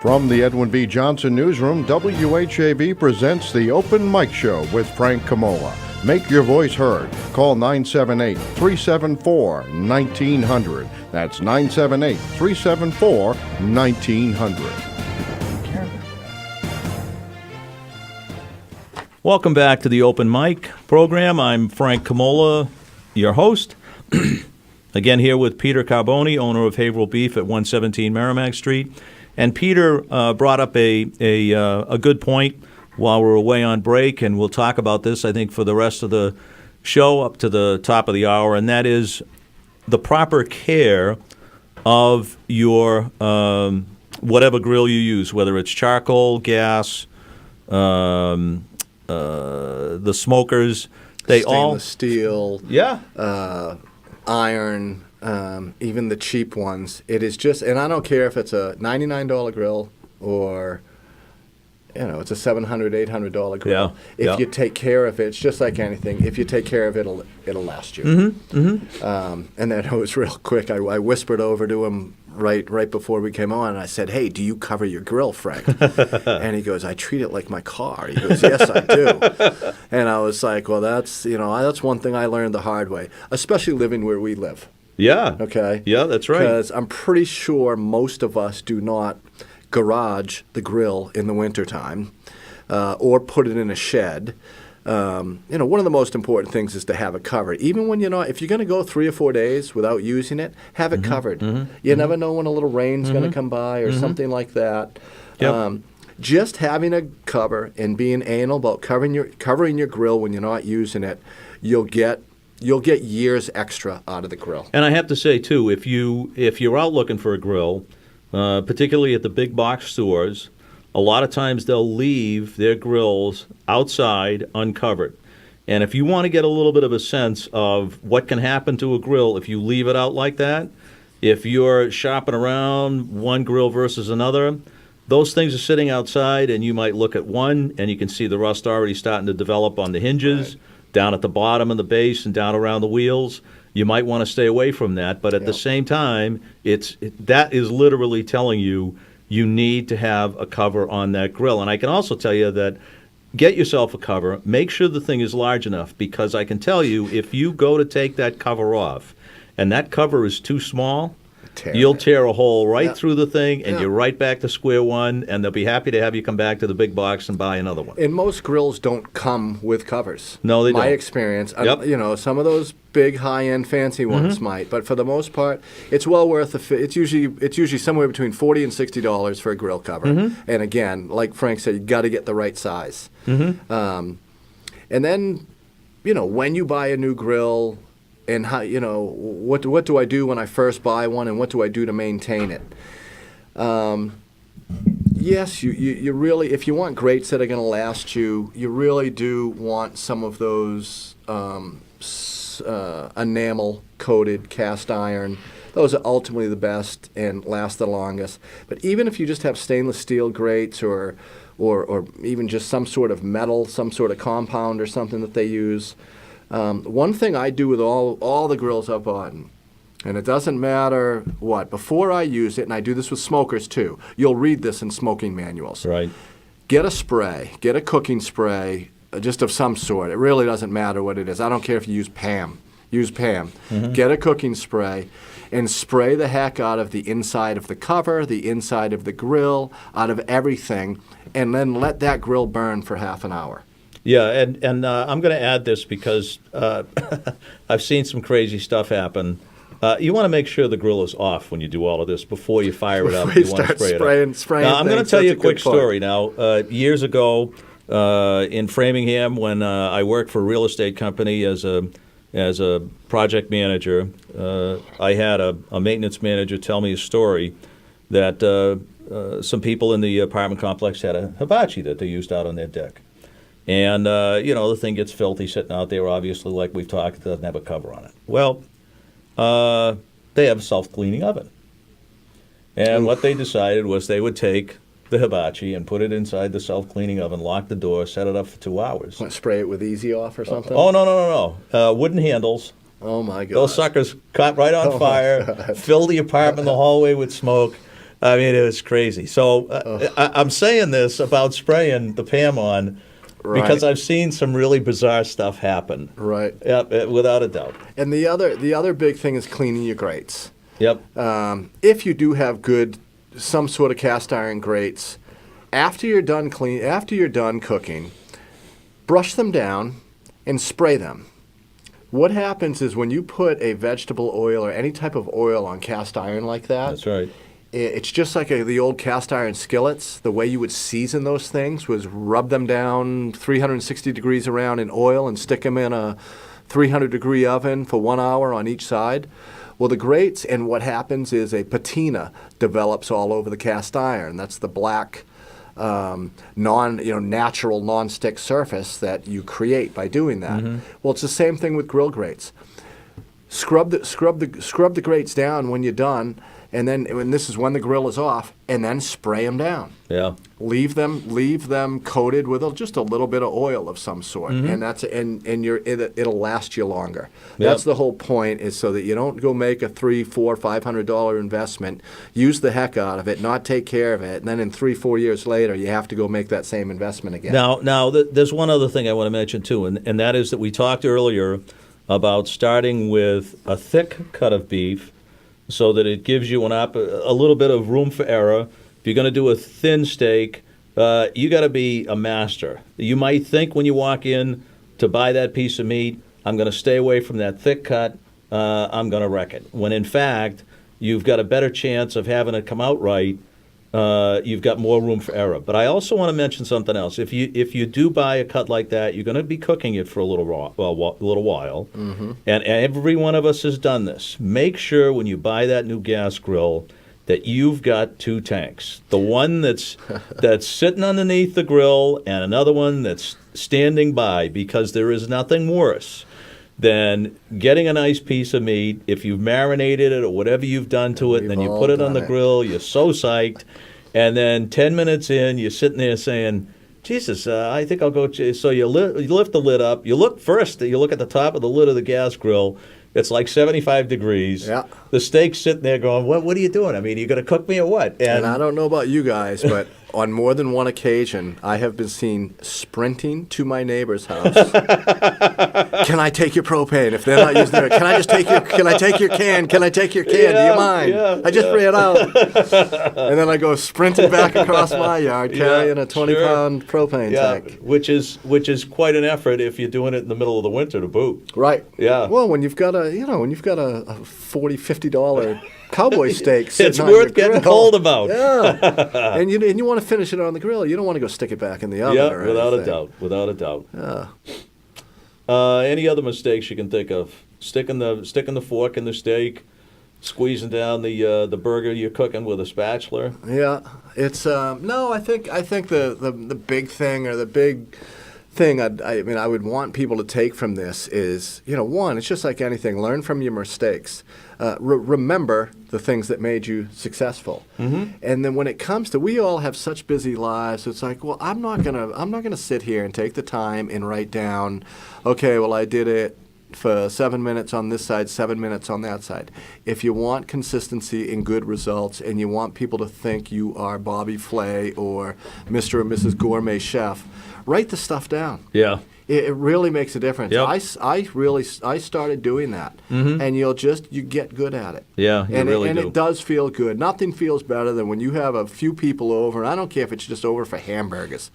From the Edwin B. Johnson Newsroom, WHAV presents the Open Mic Show with Frank Komola. Make your voice heard. Call 978-374-1900. That's 978-374-1900. Welcome back to the Open Mic program. I'm Frank Komola, your host. Again, here with Peter Carbone, owner of Haverhill Beef at 117 Merrimack Street. And Peter brought up a good point while we're away on break, and we'll talk about this, I think, for the rest of the show up to the top of the hour, and that is the proper care of your whatever grill you use, whether it's charcoal, gas, the smokers. Stainless steel. Yeah. Iron. Even the cheap ones. It is just, and I don't care if it's a $99 grill or, it's a $700, $800 grill. Yeah. If you take care of it, it's just like anything. If you take care of it, it'll last you. Mm-hmm. Mm-hmm. And then it was real quick. I whispered over to him right before we came on, and I said, "Hey, do you cover your grill, Frank?" And he goes, "I treat it like my car." He goes, "Yes, I do." And I was like, "Well, that's one thing I learned the hard way, especially living where we live." Yeah. Okay. Yeah, that's right. Because I'm pretty sure most of us do not garage the grill in the wintertime or put it in a shed. One of the most important things is to have it covered. Even when if you're going to go 3 or 4 days without using it, have it covered. Mm-hmm. You never know when a little rain's going to come by or something like that. Yep. Just having a cover and being anal about covering your grill when you're not using it, you'll get years extra out of the grill. And I have to say, too, if you're out looking for a grill, particularly at the big box stores, a lot of times they'll leave their grills outside uncovered. And if you want to get a little bit of a sense of what can happen to a grill if you leave it out like that, if you're shopping around one grill versus another, those things are sitting outside, and you might look at one, and you can see the rust already starting to develop on the hinges. Right. Down at the bottom of the base and down around the wheels. You might want to stay away from that, but at the same time, that is literally telling you need to have a cover on that grill. And I can also tell you that get yourself a cover, make sure the thing is large enough, because I can tell you if you go to take that cover off and that cover is too small, you'll tear a hole right through the thing, and you're right back to square one, and they'll be happy to have you come back to the big box and buy another one. And most grills don't come with covers. No, they don't. My experience. Yep. Some of those big, high-end, fancy ones might, but for the most part, it's well worth it's usually somewhere between $40 and $60 for a grill cover. Mm-hmm. And again, like Frank said, you got to get the right size. Mm-hmm. And then, when you buy a new grill, and how what do I do when I first buy one, and what do I do to maintain it? Yes, you really, if you want grates that are going to last you, you really do want some of those enamel coated cast iron. Those are ultimately the best and last the longest. But even if you just have stainless steel grates or even just some sort of metal, some sort of compound or something that they use. One thing I do with all the grills I've bought, and it doesn't matter what, before I use it, and I do this with smokers too, you'll read this in smoking manuals. Right. Get a spray, get a cooking spray, just of some sort. It really doesn't matter what it is. I don't care if you use Pam. Use Pam. Mm-hmm. Get a cooking spray and spray the heck out of the inside of the cover, the inside of the grill, out of everything, and then let that grill burn for half an hour. Yeah, and I'm going to add this because I've seen some crazy stuff happen. You want to make sure the grill is off when you do all of this before you fire it up. Before you want to start spray it up. spraying Now, I'm going to things, tell you a that's a quick good point. story now. Years ago in Framingham, when I worked for a real estate company as a project manager, I had a maintenance manager tell me a story that some people in the apartment complex had a hibachi that they used out on their deck. And, the thing gets filthy sitting out there, obviously, like we've talked, it doesn't have a cover on it. Well, they have a self-cleaning oven. And what they decided was they would take the hibachi and put it inside the self-cleaning oven, lock the door, set it up for 2 hours. What, spray it with Easy Off or something? Oh, no. Wooden handles. Oh, my God. Those suckers caught right on fire, filled the apartment, the hallway with smoke. I mean, it was crazy. So I'm saying this about spraying the PAM on because I've seen some really bizarre stuff happen. Right. Yep, without a doubt. And the other big thing is cleaning your grates. Yep. If you do have some sort of cast iron grates, after you're done cooking, brush them down and spray them. What happens is when you put a vegetable oil or any type of oil on cast iron like that, That's right. It's just like the old cast iron skillets. The way you would season those things was rub them down 360 degrees around in oil and stick them in a 300-degree oven for 1 hour on each side. Well, the grates, and what happens is a patina develops all over the cast iron. That's the black, natural non-stick surface that you create by doing that. Mm-hmm. Well, it's the same thing with grill grates. Scrub the grates down when you're done. And then, this is when the grill is off, and then spray them down. Yeah. Leave them coated with just a little bit of oil of some sort, and it'll last you longer. Yep. That's the whole point, is so that you don't go make a $300, $400, $500 investment, use the heck out of it, not take care of it, and then in 3-4 years later, you have to go make that same investment again. Now, there's one other thing I want to mention too, and that is that we talked earlier about starting with a thick cut of beef, so that it gives you a little bit of room for error. If you're going to do a thin steak, you got to be a master. You might think when you walk in to buy that piece of meat, I'm going to stay away from that thick cut, I'm going to wreck it. When in fact, you've got a better chance of having it come out right. You've got more room for error. But I also want to mention something else. If you do buy a cut like that, you're going to be cooking it for a little while. Mm-hmm. And every one of us has done this. Make sure when you buy that new gas grill that you've got 2 tanks. The one that's sitting underneath the grill and another one that's standing by, because there is nothing worse than getting a nice piece of meat, if you've marinated it or whatever you've done to it, and then you put it on the grill, you're so psyched, and then 10 minutes in, you're sitting there saying, Jesus, I think I'll go. So you lift the lid up. You look at the top of the lid of the gas grill. It's like 75 degrees. Yeah. The steak's sitting there going, what are you doing? I mean, are you going to cook me or what? And I don't know about you guys, but on more than one occasion, I have been seen sprinting to my neighbor's house. Can I take your propane? If they're not using it, can I take your can? Can I take your can? Do you mind? Yeah, I just ran out. And then I go sprinting back across my yard carrying a 20-pound propane tank. Which is quite an effort if you're doing it in the middle of the winter to boot. Right. Yeah. Well, when you've got a $40, $50 cowboy steak sitting it's on worth your getting grill. cold about. Yeah. and you want to finish it on the grill. You don't want to go stick it back in the oven. Yeah, or without anything. without a doubt. Yeah. Any other mistakes you can think of? Sticking the fork in the steak, squeezing down the burger you're cooking with a spatula. Yeah, it's no. I think the big thing, or the big thing I would want people to take from this is, one, it's just like anything. Learn from your mistakes. Remember the things that made you successful. Mm-hmm. And then when it comes to, we all have such busy lives. It's like, well, I'm not gonna sit here and take the time and write down, okay, well, I did it for 7 minutes on this side, 7 minutes on that side. If you want consistency and good results, and you want people to think you are Bobby Flay or Mr. or Mrs. Gourmet Chef, write the stuff down. Yeah. It really makes a difference. Yep. I started doing that, and you get good at it. Yeah, you really do. It does feel good. Nothing feels better than when you have a few people over. I don't care if it's just over for hamburgers,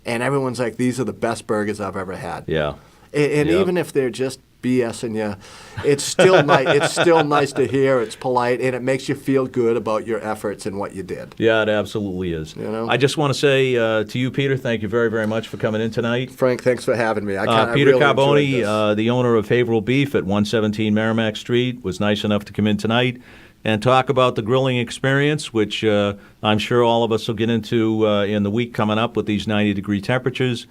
and everyone's like, these are the best burgers I've ever had. Yeah. And Yep. even if they're just BSing you, it's still nice. It's still nice to hear. It's polite, and it makes you feel good about your efforts and what you did. Yeah, it absolutely is. You know? I just want to say to you, Peter, thank you very, very much for coming in tonight. Frank, thanks for having me. Peter really Carbone, the owner of Haverhill Beef at 117 Merrimack Street, was nice enough to come in tonight and talk about the grilling experience, which I'm sure all of us will get into in the week coming up with these 90-degree temperatures.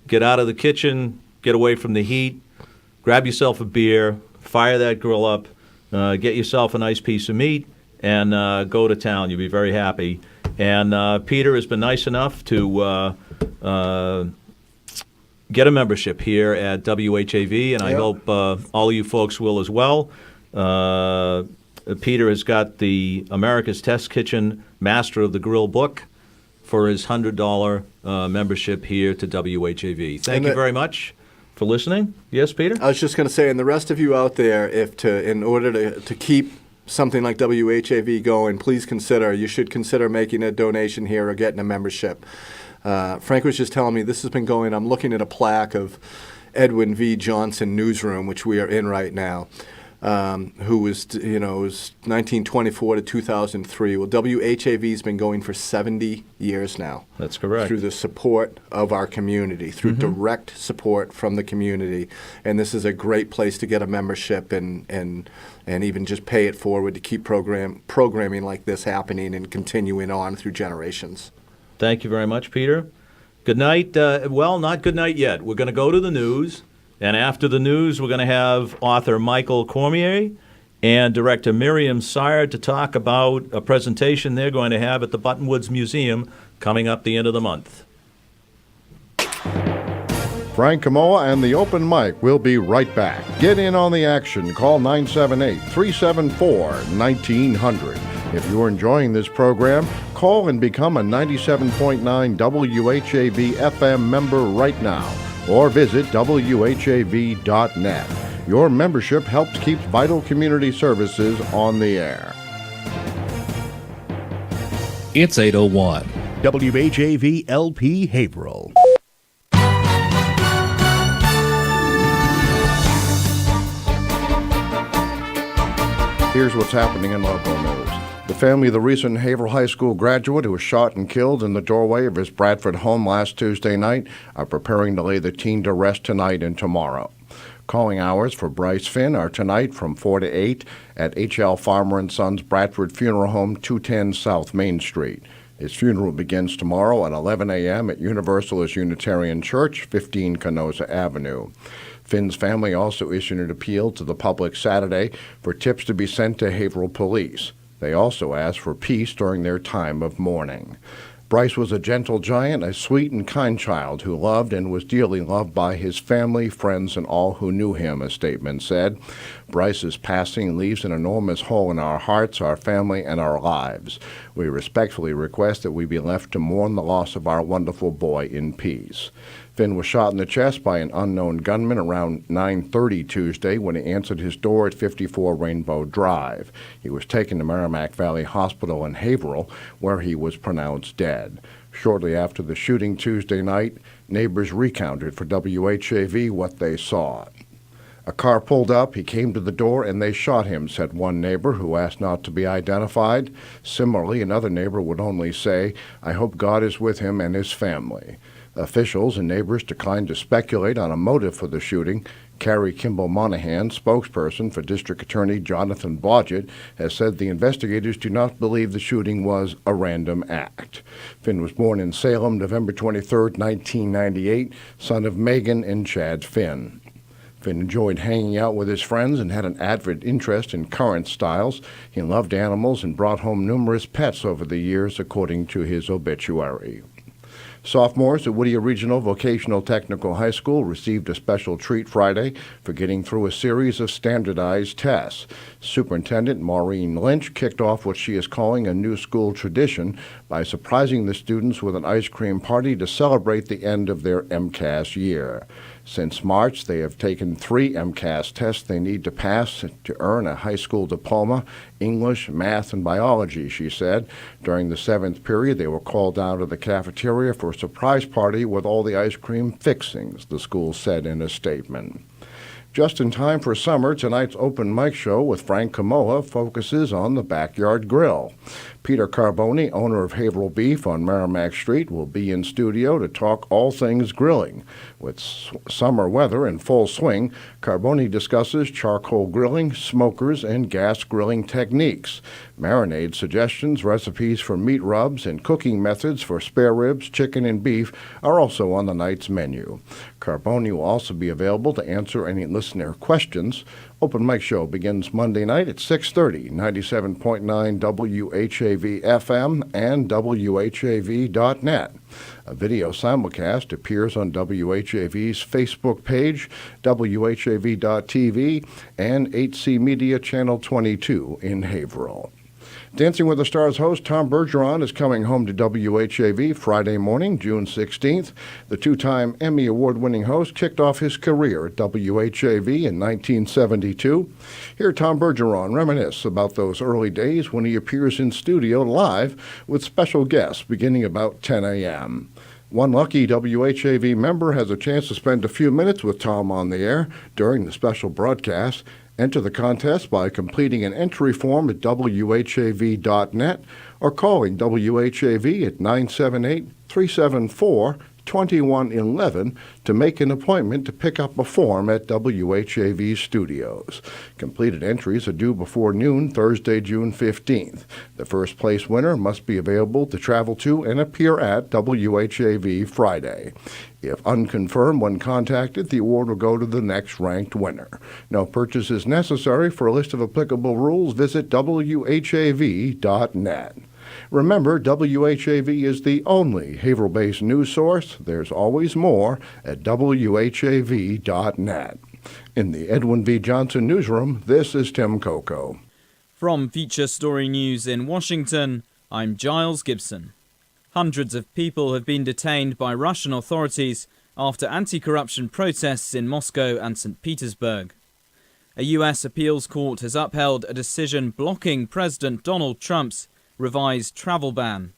Get out of the kitchen, get away from the heat, grab yourself a beer, fire that grill up, get yourself a nice piece of meat, and go to town. You'll be very happy. And Peter has been nice enough to get a membership here at WHAV, and I hope all of you folks will as well. Peter has got the America's Test Kitchen Master of the Grill book for his $100 membership here to WHAV. Thank you very much for listening. Yes, Peter? I was just going to say, and the rest of you out there, in order to keep something like WHAV going, you should consider making a donation here or getting a membership. Frank was just telling me this has been going, I'm looking at a plaque of Edwin V. Johnson Newsroom, which we are in right now, who was 1924 to 2003. Well, WHAV's been going for 70 years now. That's correct. Through the support of our community, through direct support from the community. And this is a great place to get a membership and even just pay it forward to keep programming like this happening and continuing on through generations. Thank you very much, Peter. Good night. Well, not good night yet. We're going to go to the news. And after the news, we're going to have author Michael Cormier and director Miriam Sire to talk about a presentation they're going to have at the Buttonwoods Museum coming up the end of the month. Frank Komola and the Open Mic will be right back. Get in on the action. Call 978-374-1900. If you're enjoying this program, call and become a 97.9 WHAV FM member right now, or visit WHAV.net. Your membership helps keep vital community services on the air. It's 8:01. WHAV LP Haverhill. Here's what's happening in local news. The family of the recent Haverhill High School graduate who was shot and killed in the doorway of his Bradford home last Tuesday night are preparing to lay the teen to rest tonight and tomorrow. Calling hours for Bryce Finn are tonight from 4 to 8 at H.L. Farmer & Sons Bradford Funeral Home, 210 South Main Street. His funeral begins tomorrow at 11 a.m. at Universalist Unitarian Church, 15 Canosa Avenue. Finn's family also issued an appeal to the public Saturday for tips to be sent to Haverhill Police. They also asked for peace during their time of mourning. Bryce was a gentle giant, a sweet and kind child who loved and was dearly loved by his family, friends, and all who knew him, a statement said. Bryce's passing leaves an enormous hole in our hearts, our family, and our lives. We respectfully request that we be left to mourn the loss of our wonderful boy in peace. Finn was shot in the chest by an unknown gunman around 9:30 Tuesday when he answered his door at 54 Rainbow Drive. He was taken to Merrimack Valley Hospital in Haverhill, where he was pronounced dead. Shortly after the shooting Tuesday night, neighbors recounted for WHAV what they saw. A car pulled up, he came to the door, and they shot him, said one neighbor who asked not to be identified. Similarly, another neighbor would only say, "I hope God is with him and his family." Officials and neighbors declined to speculate on a motive for the shooting. Carrie Kimball Monahan, spokesperson for District Attorney Jonathan Blodgett, has said the investigators do not believe the shooting was a random act. Finn was born in Salem, November 23, 1998, son of Megan and Chad Finn. Finn enjoyed hanging out with his friends and had an avid interest in current styles. He loved animals and brought home numerous pets over the years, according to his obituary. Sophomores at Whittier Regional Vocational Technical High School received a special treat Friday for getting through a series of standardized tests. Superintendent Maureen Lynch kicked off what she is calling a new school tradition by surprising the students with an ice cream party to celebrate the end of their MCAS year. Since March, they have taken 3 MCAS tests they need to pass to earn a high school diploma English, math, and biology, she said. During the 7th period, they were called down to the cafeteria for a surprise party with all the ice cream fixings, the school said in a statement. Just in time for summer, tonight's open mic show with Frank Komola focuses on the backyard grill. Peter Carbone, owner of Haverhill Beef on Merrimack Street, will be in studio to talk all things grilling. With summer weather in full swing, Carbone discusses charcoal grilling, smokers, and gas grilling techniques. Marinade suggestions, recipes for meat rubs, and cooking methods for spare ribs, chicken, and beef are also on the night's menu. Carbone will also be available to answer any listener questions. Open mic show begins Monday night at 6:30, 97.9 WHAV FM and WHAV.net. A video simulcast appears on WHAV's Facebook page, WHAV.tv, and 8C Media Channel 22 in Haverhill. Dancing with the Stars host Tom Bergeron is coming home to WHAV Friday morning, June 16th. The two-time Emmy Award-winning host kicked off his career at WHAV in 1972. Here, Tom Bergeron reminisce about those early days when he appears in studio live with special guests beginning about 10 a.m. One lucky WHAV member has a chance to spend a few minutes with Tom on the air during the special broadcast. Enter the contest by completing an entry form at WHAV.net or calling WHAV at 978-374-2111 to make an appointment to pick up a form at WHAV Studios. Completed entries are due before noon Thursday, June 15th. The first place winner must be available to travel to and appear at WHAV Friday. If unconfirmed when contacted, the award will go to the next ranked winner. No purchase is necessary. For a list of applicable rules, visit WHAV.net. Remember, WHAV is the only Haverhill-based news source. There's always more at WHAV.net. In the Edwin V. Johnson newsroom, this is Tim Coco. From Feature Story News in Washington, I'm Giles Gibson. Hundreds of people have been detained by Russian authorities after anti-corruption protests in Moscow and St. Petersburg. A U.S. appeals court has upheld a decision blocking President Donald Trump's revised travel ban.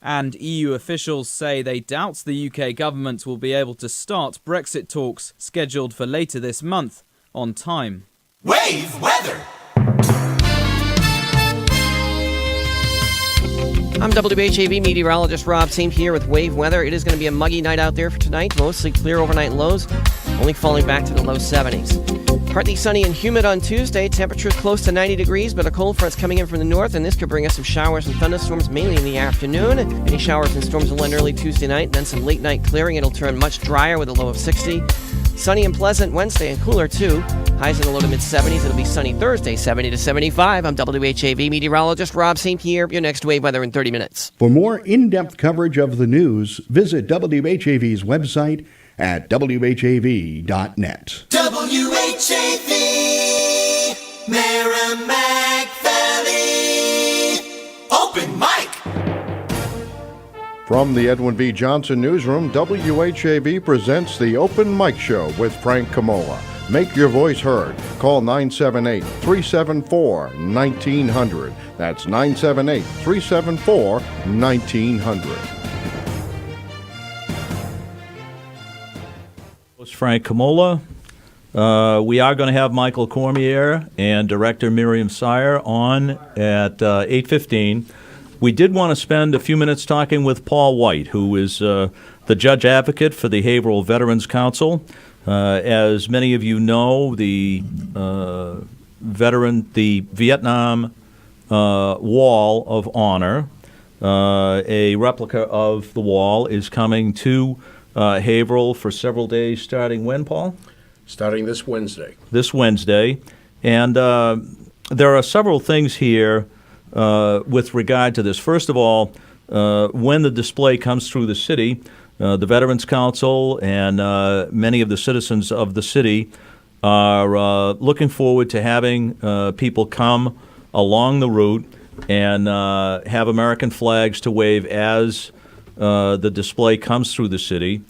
And EU officials say they doubt the UK government will be able to start Brexit talks scheduled for later this month on time. Wave weather. I'm WHAV meteorologist Rob St. here with Wave Weather. It is going to be a muggy night out there for tonight. Mostly clear overnight lows, only falling back to the low 70s. Partly sunny and humid on Tuesday. Temperatures close to 90 degrees, but a cold front's coming in from the north, and this could bring us some showers and thunderstorms, mainly in the afternoon. Any showers and storms will end early Tuesday night, then some late night clearing. It'll turn much drier with a low of 60. Sunny and pleasant Wednesday and cooler too. Highs in the low to mid 70s. It'll be sunny Thursday, 70 to 75. I'm WHAV meteorologist Rob St. Pierre. Your next wave weather in 30 minutes. For more in-depth coverage of the news, visit WHAV's website at WHAV.net. WHAV, Merrimack Valley, open mic. From the Edwin V. Johnson newsroom, WHAV presents the Open Mic Show with Frank Komola. Make your voice heard. Call 978-374-1900. That's 978-374-1900. Frank Komola. We are going to have Michael Cormier and director Miriam Sire on at 8:15. We did want to spend a few minutes talking with Paul White, who is the judge advocate for the Haverhill Veterans Council. As many of you know, the Vietnam Wall of Honor, a replica of the wall, is coming to Haverhill for several days, starting when, Paul? Starting this Wednesday. This Wednesday. And there are several things here with regard to this. First of all, when the display comes through the city, the Veterans Council and many of the citizens of the city are looking forward to having people come along the route and have American flags to wave as the display comes through the city.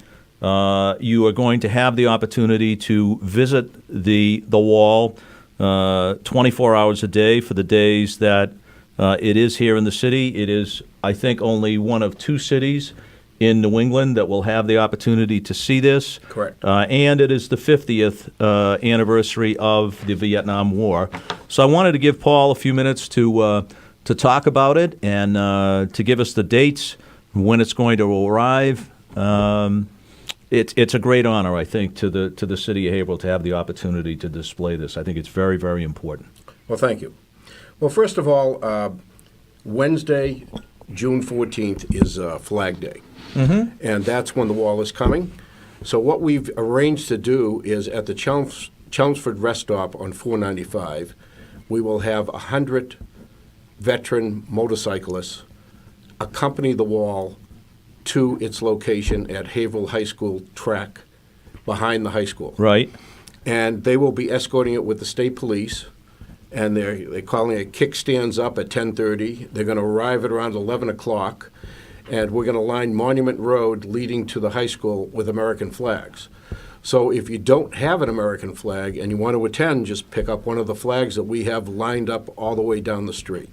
You are going to have the opportunity to visit the wall 24 hours a day for the days that it is here in the city. It is, I think, only one of 2 cities in New England that will have the opportunity to see this. Correct. And it is the 50th anniversary of the Vietnam War. So I wanted to give Paul a few minutes to talk about it and to give us the dates, when it's going to arrive. It's a great honor, I think, to the city of Haverhill to have the opportunity to display this. I think it's very, very important. Well, thank you. Well, first of all, Wednesday, June 14th is Flag Day. And that's when the wall is coming. So what we've arranged to do is at the Chelmsford Rest Stop on 495, we will have 100 veteran motorcyclists accompany the wall to its location at Haverhill High School track behind the high school. Right. And they will be escorting it with the state police, and they're calling it kickstands up at 10:30. They're going to arrive at around 11 o'clock, and we're going to line Monument Road leading to the high school with American flags. So if you don't have an American flag and you want to attend, just pick up one of the flags that we have lined up all the way down the street.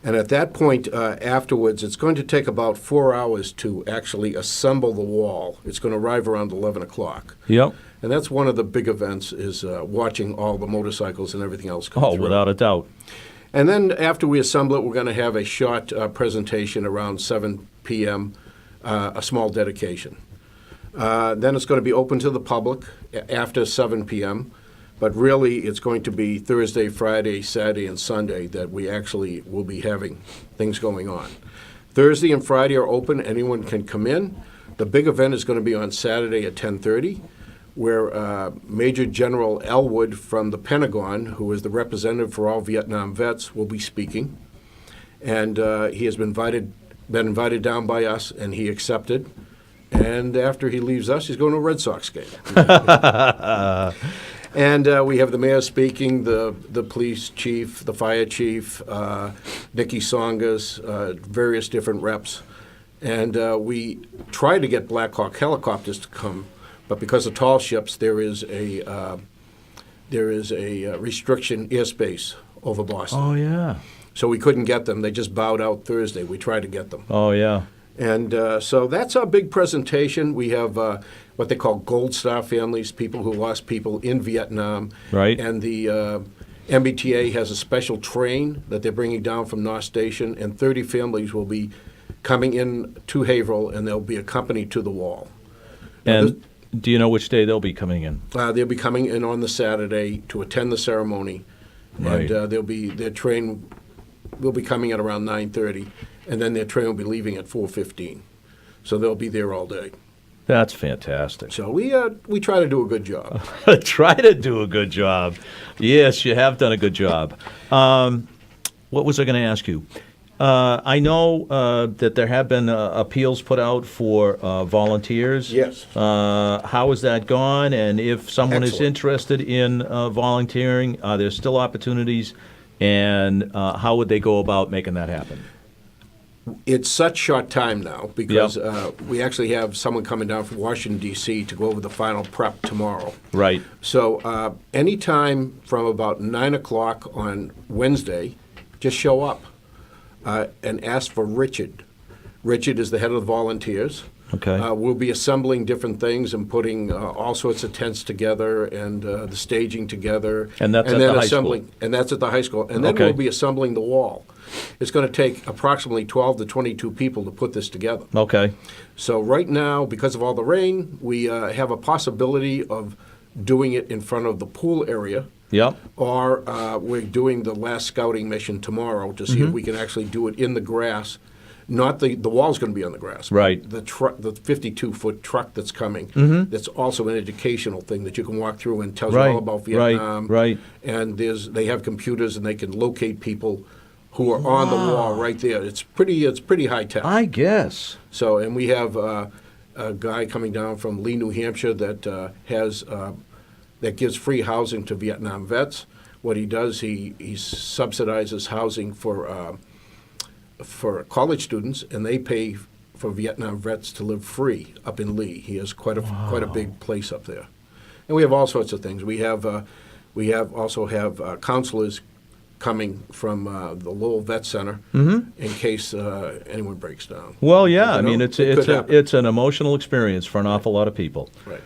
And at that point, afterwards, it's going to take about 4 hours to actually assemble the wall. It's going to arrive around 11 o'clock. Yep. And that's one of the big events, is watching all the motorcycles and everything else come through. Without a doubt. And then after we assemble it, we're going to have a short presentation around 7 p.m., a small dedication. Then it's going to be open to the public after 7 p.m., but really it's going to be Thursday, Friday, Saturday, and Sunday that we actually will be having things going on. Thursday and Friday are open. Anyone can come in. The big event is going to be on Saturday at 10:30, where Major General Elwood from the Pentagon, who is the representative for all Vietnam vets, will be speaking. And he has been invited down by us, and he accepted. And after he leaves us, he's going to a Red Sox game. And we have the mayor speaking, the police chief, the fire chief, Nikki Songas, various different reps. And we try to get Black Hawk helicopters to come, but because of tall ships, there is a restriction airspace over Boston. Oh, yeah. So we couldn't get them. They just bowed out Thursday. We tried to get them. Oh, yeah. And so that's our big presentation. We have what they call Gold Star families, people who lost people in Vietnam. Right. And the MBTA has a special train that they're bringing down from North Station, and 30 families will be coming in to Haverhill, and they'll be accompanied to the wall. And do you know which day they'll be coming in? They'll be coming in on the Saturday to attend the ceremony. Right. And their train will be coming at around 9:30, and then their train will be leaving at 4:15. So they'll be there all day. That's fantastic. So we try to do a good job. Try to do a good job. Yes, you have done a good job. What was I going to ask you? I know that there have been appeals put out for volunteers. Yes. How has that gone? And if someone is interested in volunteering, are there still opportunities? And how would they go about making that happen? It's such short time now because we actually have someone coming down from Washington, D.C. to go over the final prep tomorrow. Right. So anytime from about 9 o'clock on Wednesday, just show up and ask for Richard. Richard is the head of the volunteers. Okay. We'll be assembling different things and putting all sorts of tents together and the staging together. And that's at the high school. And that's at the high school. And then we'll be assembling the wall. It's going to take approximately 12 to 22 people to put this together. Okay. So right now, because of all the rain, we have a possibility of doing it in front of the pool area. Yep. Or we're doing the last scouting mission tomorrow to see if we can actually do it in the grass. Not the wall's going to be on the grass. Right. The 52-foot truck that's coming. That's also an educational thing that you can walk through and tells you all about Vietnam. Right. And they have computers and they can locate people who are on the wall right there. It's pretty high tech. I guess. So, and we have a guy coming down from Lee, New Hampshire that that gives free housing to Vietnam vets. What he does, he subsidizes housing for college students, and they pay for Vietnam vets to live free up in Lee. He has quite a big place up there. And we have all sorts of things. We have We also have counselors coming from the Lowell Vet Center Mm-hmm. in case anyone breaks down. Well, yeah, You I know, mean, it could happen. it's an emotional experience for an awful lot of people. Right.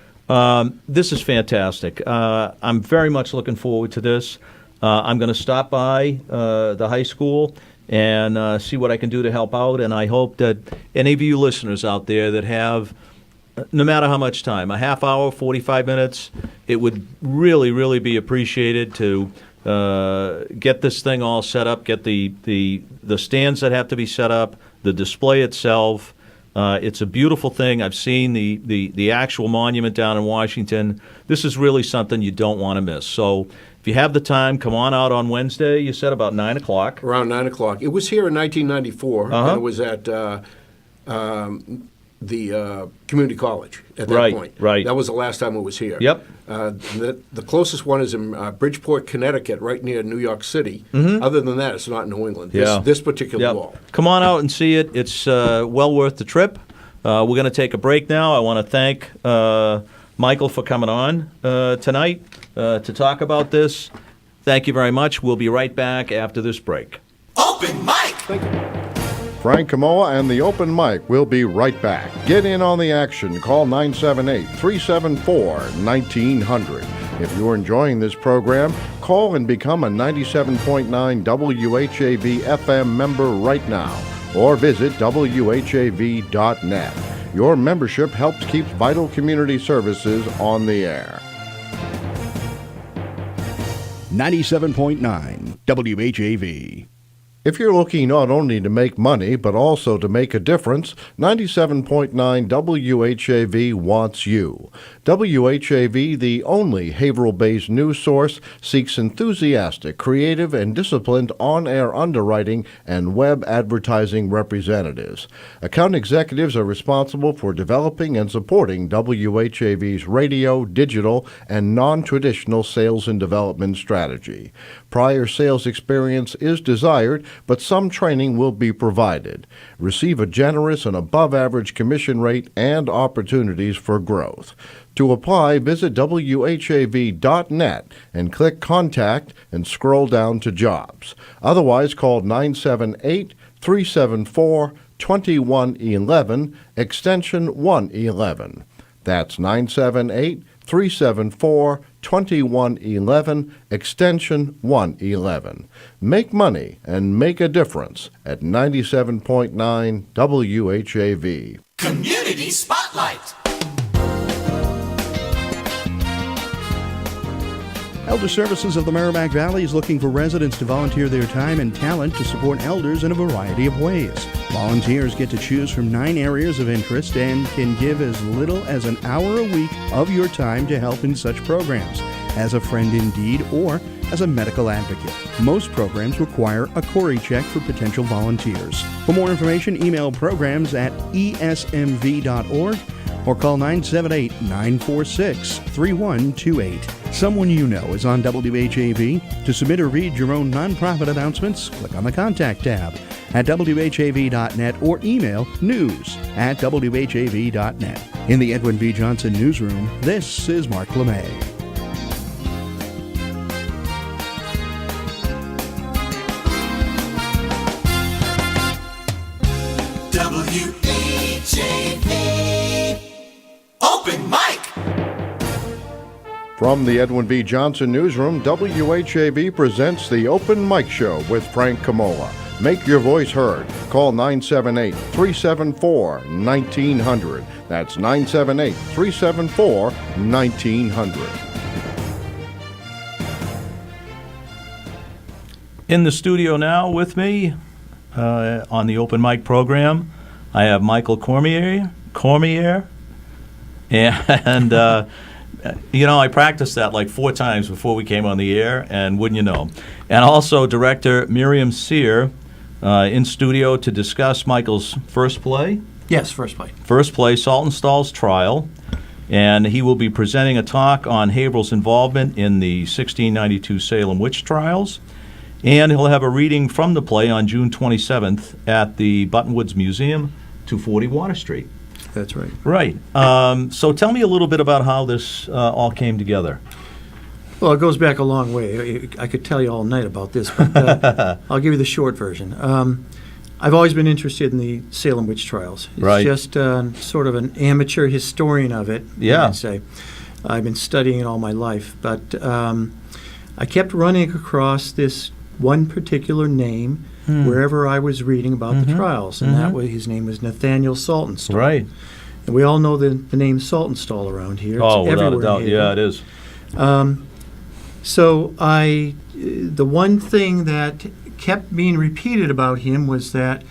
This is fantastic. I'm very much looking forward to this. I'm going to stop by the high school and see what I can do to help out, and I hope that any of you listeners out there that have, no matter how much time, a half hour, 45 minutes, it would really, really be appreciated to get this thing all set up, get the stands that have to be set up, the display itself. It's a beautiful thing. I've seen the actual monument down in Washington. This is really something you don't want to miss. So if you have the time, come on out on Wednesday. You said about 9 o'clock. Around 9 o'clock. It was here in 1994, and it was at the community college at that point. Right. That was the last time it was here. Yep. The closest one is in Bridgeport, Connecticut, right near New York City. Mhm. Other than that, it's not New England. Yeah. This particular Yep. wall. Come on out and see it. It's well worth the trip. We're going to take a break now. I want to thank Michael for coming on tonight to talk about this. Thank you very much. We'll be right back after this break. Open mic. Thank you. Frank Komola and the Open Mic will be right back. Get in on the action. Call 978-374-1900. If you're enjoying this program, call and become a 97.9 WHAV FM member right now, or visit WHAV.net. Your membership helps keep vital community services on the air. 97.9 WHAV. If you're looking not only to make money, but also to make a difference, 97.9 WHAV wants you. WHAV, the only Haverhill-based news source, seeks enthusiastic, creative, and disciplined on-air underwriting and web advertising representatives. Account executives are responsible for developing and supporting WHAV's radio, digital, and non-traditional sales and development strategy. Prior sales experience is desired, but some training will be provided. Receive a generous and above-average commission rate and opportunities for growth. To apply, visit WHAV.net and click Contact and scroll down to Jobs. Otherwise, call 978-374-2111, extension 111. That's 978-374-2111, extension 111. Make money and make a difference at 97.9 WHAV. Community Spotlight. Elder Services of the Merrimack Valley is looking for residents to volunteer their time and talent to support elders in a variety of ways. Volunteers get to choose from 9 areas of interest and can give as little as an hour a week of your time to help in such programs, as a friend in need or as a medical advocate. Most programs require a Corey check for potential volunteers. For more information, email programs at esmv.org or call 978-946-3128. Someone you know is on WHAV. To submit or read your own nonprofit announcements, click on the Contact tab at WHAV.net or email news@WHAV.net. In the Edwin V. Johnson Newsroom, this is Mark LeMay. WHAV. Open mic. From the Edwin V. Johnson Newsroom, WHAV presents the Open Mic Show with Frank Komola. Make your voice heard. Call 978-374-1900. That's 978-374-1900. In the studio now with me on the Open Mic program, I have Michael Cormier, and I practiced that like 4 times before we came on the air, and wouldn't you know. And also director Miriam Sear in studio to discuss Michael's first play. Yes, first play. First play, Saltonstall's Trial. And he will be presenting a talk on Haverhill's involvement in the 1692 Salem witch trials. And he'll have a reading from the play on June 27th at the Buttonwoods Museum, 240 Water Street. That's right. Right. So tell me a little bit about how this all came together. Well, it goes back a long way. I could tell you all night about this, but I'll give you the short version. I've always been interested in the Salem witch trials. It's Right. just sort of an amateur historian of it, Yeah. I'd say. I've been studying it all my life, but I kept running across this one particular name wherever I was reading about the trials, and that was, his name was Nathaniel Saltonstall. Right. And we all know the name Saltonstall around here. Oh, It's without a everywhere in doubt. Haverhill. Yeah, it is. So the one thing that kept being repeated about him was that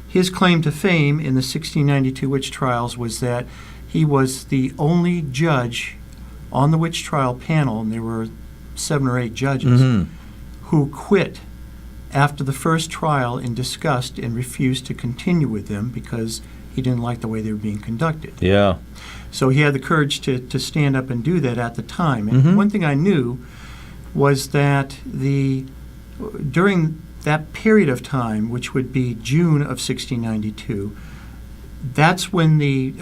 his claim to fame in the 1692 witch trials was that he was the only judge on the witch trial panel, and there were 7 or 8 judges, who quit after the first trial in disgust and refused to continue with them because he didn't like the way they were being conducted. Yeah. So he had the courage to stand up and do that at the time. And one thing I knew was that during that period of time, which would be June of 1692, that's when the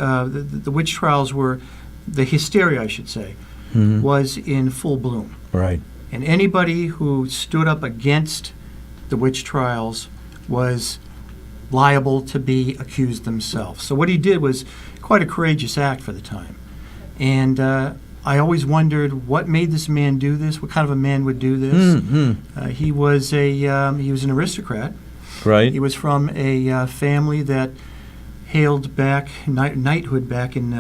witch trials were, the hysteria, I should say, was in full bloom. Right. And anybody who stood up against the witch trials was liable to be accused themselves. So what he did was quite a courageous act for the time. And I always wondered what made this man do this, what kind of a man would do this. He was an aristocrat. Right. He was from a family that hailed back knighthood back in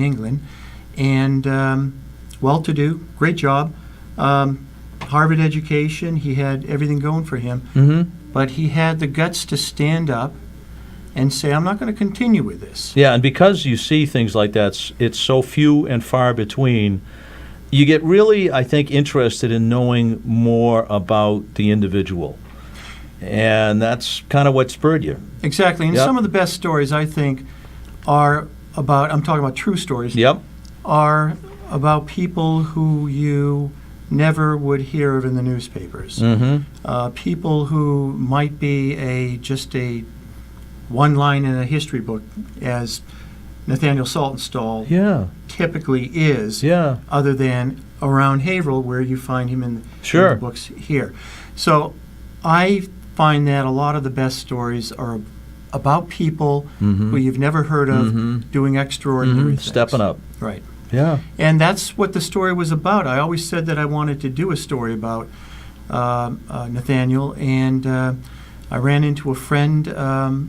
England, and well-to-do, great job, Harvard education. He had everything going for him, but he had the guts to stand up and say, "I'm not going to continue with this." Yeah, and because you see things like that, it's so few and far between, you get really, I think, interested in knowing more about the individual. And that's kind of what spurred you. Exactly. And Yep. some of the best stories, I think, are about, I'm talking about true stories, Yep. are about people who you never would hear of in the newspapers. People who might be just a one line in a history book, as Nathaniel Saltonstall typically is, other than around Haverhill, where you find him in the books here. So I find that a lot of the best stories are about people who you've never heard of doing extraordinary things. Stepping up. Right. Yeah. And that's what the story was about. I always said that I wanted to do a story about Nathaniel, and I ran into a friend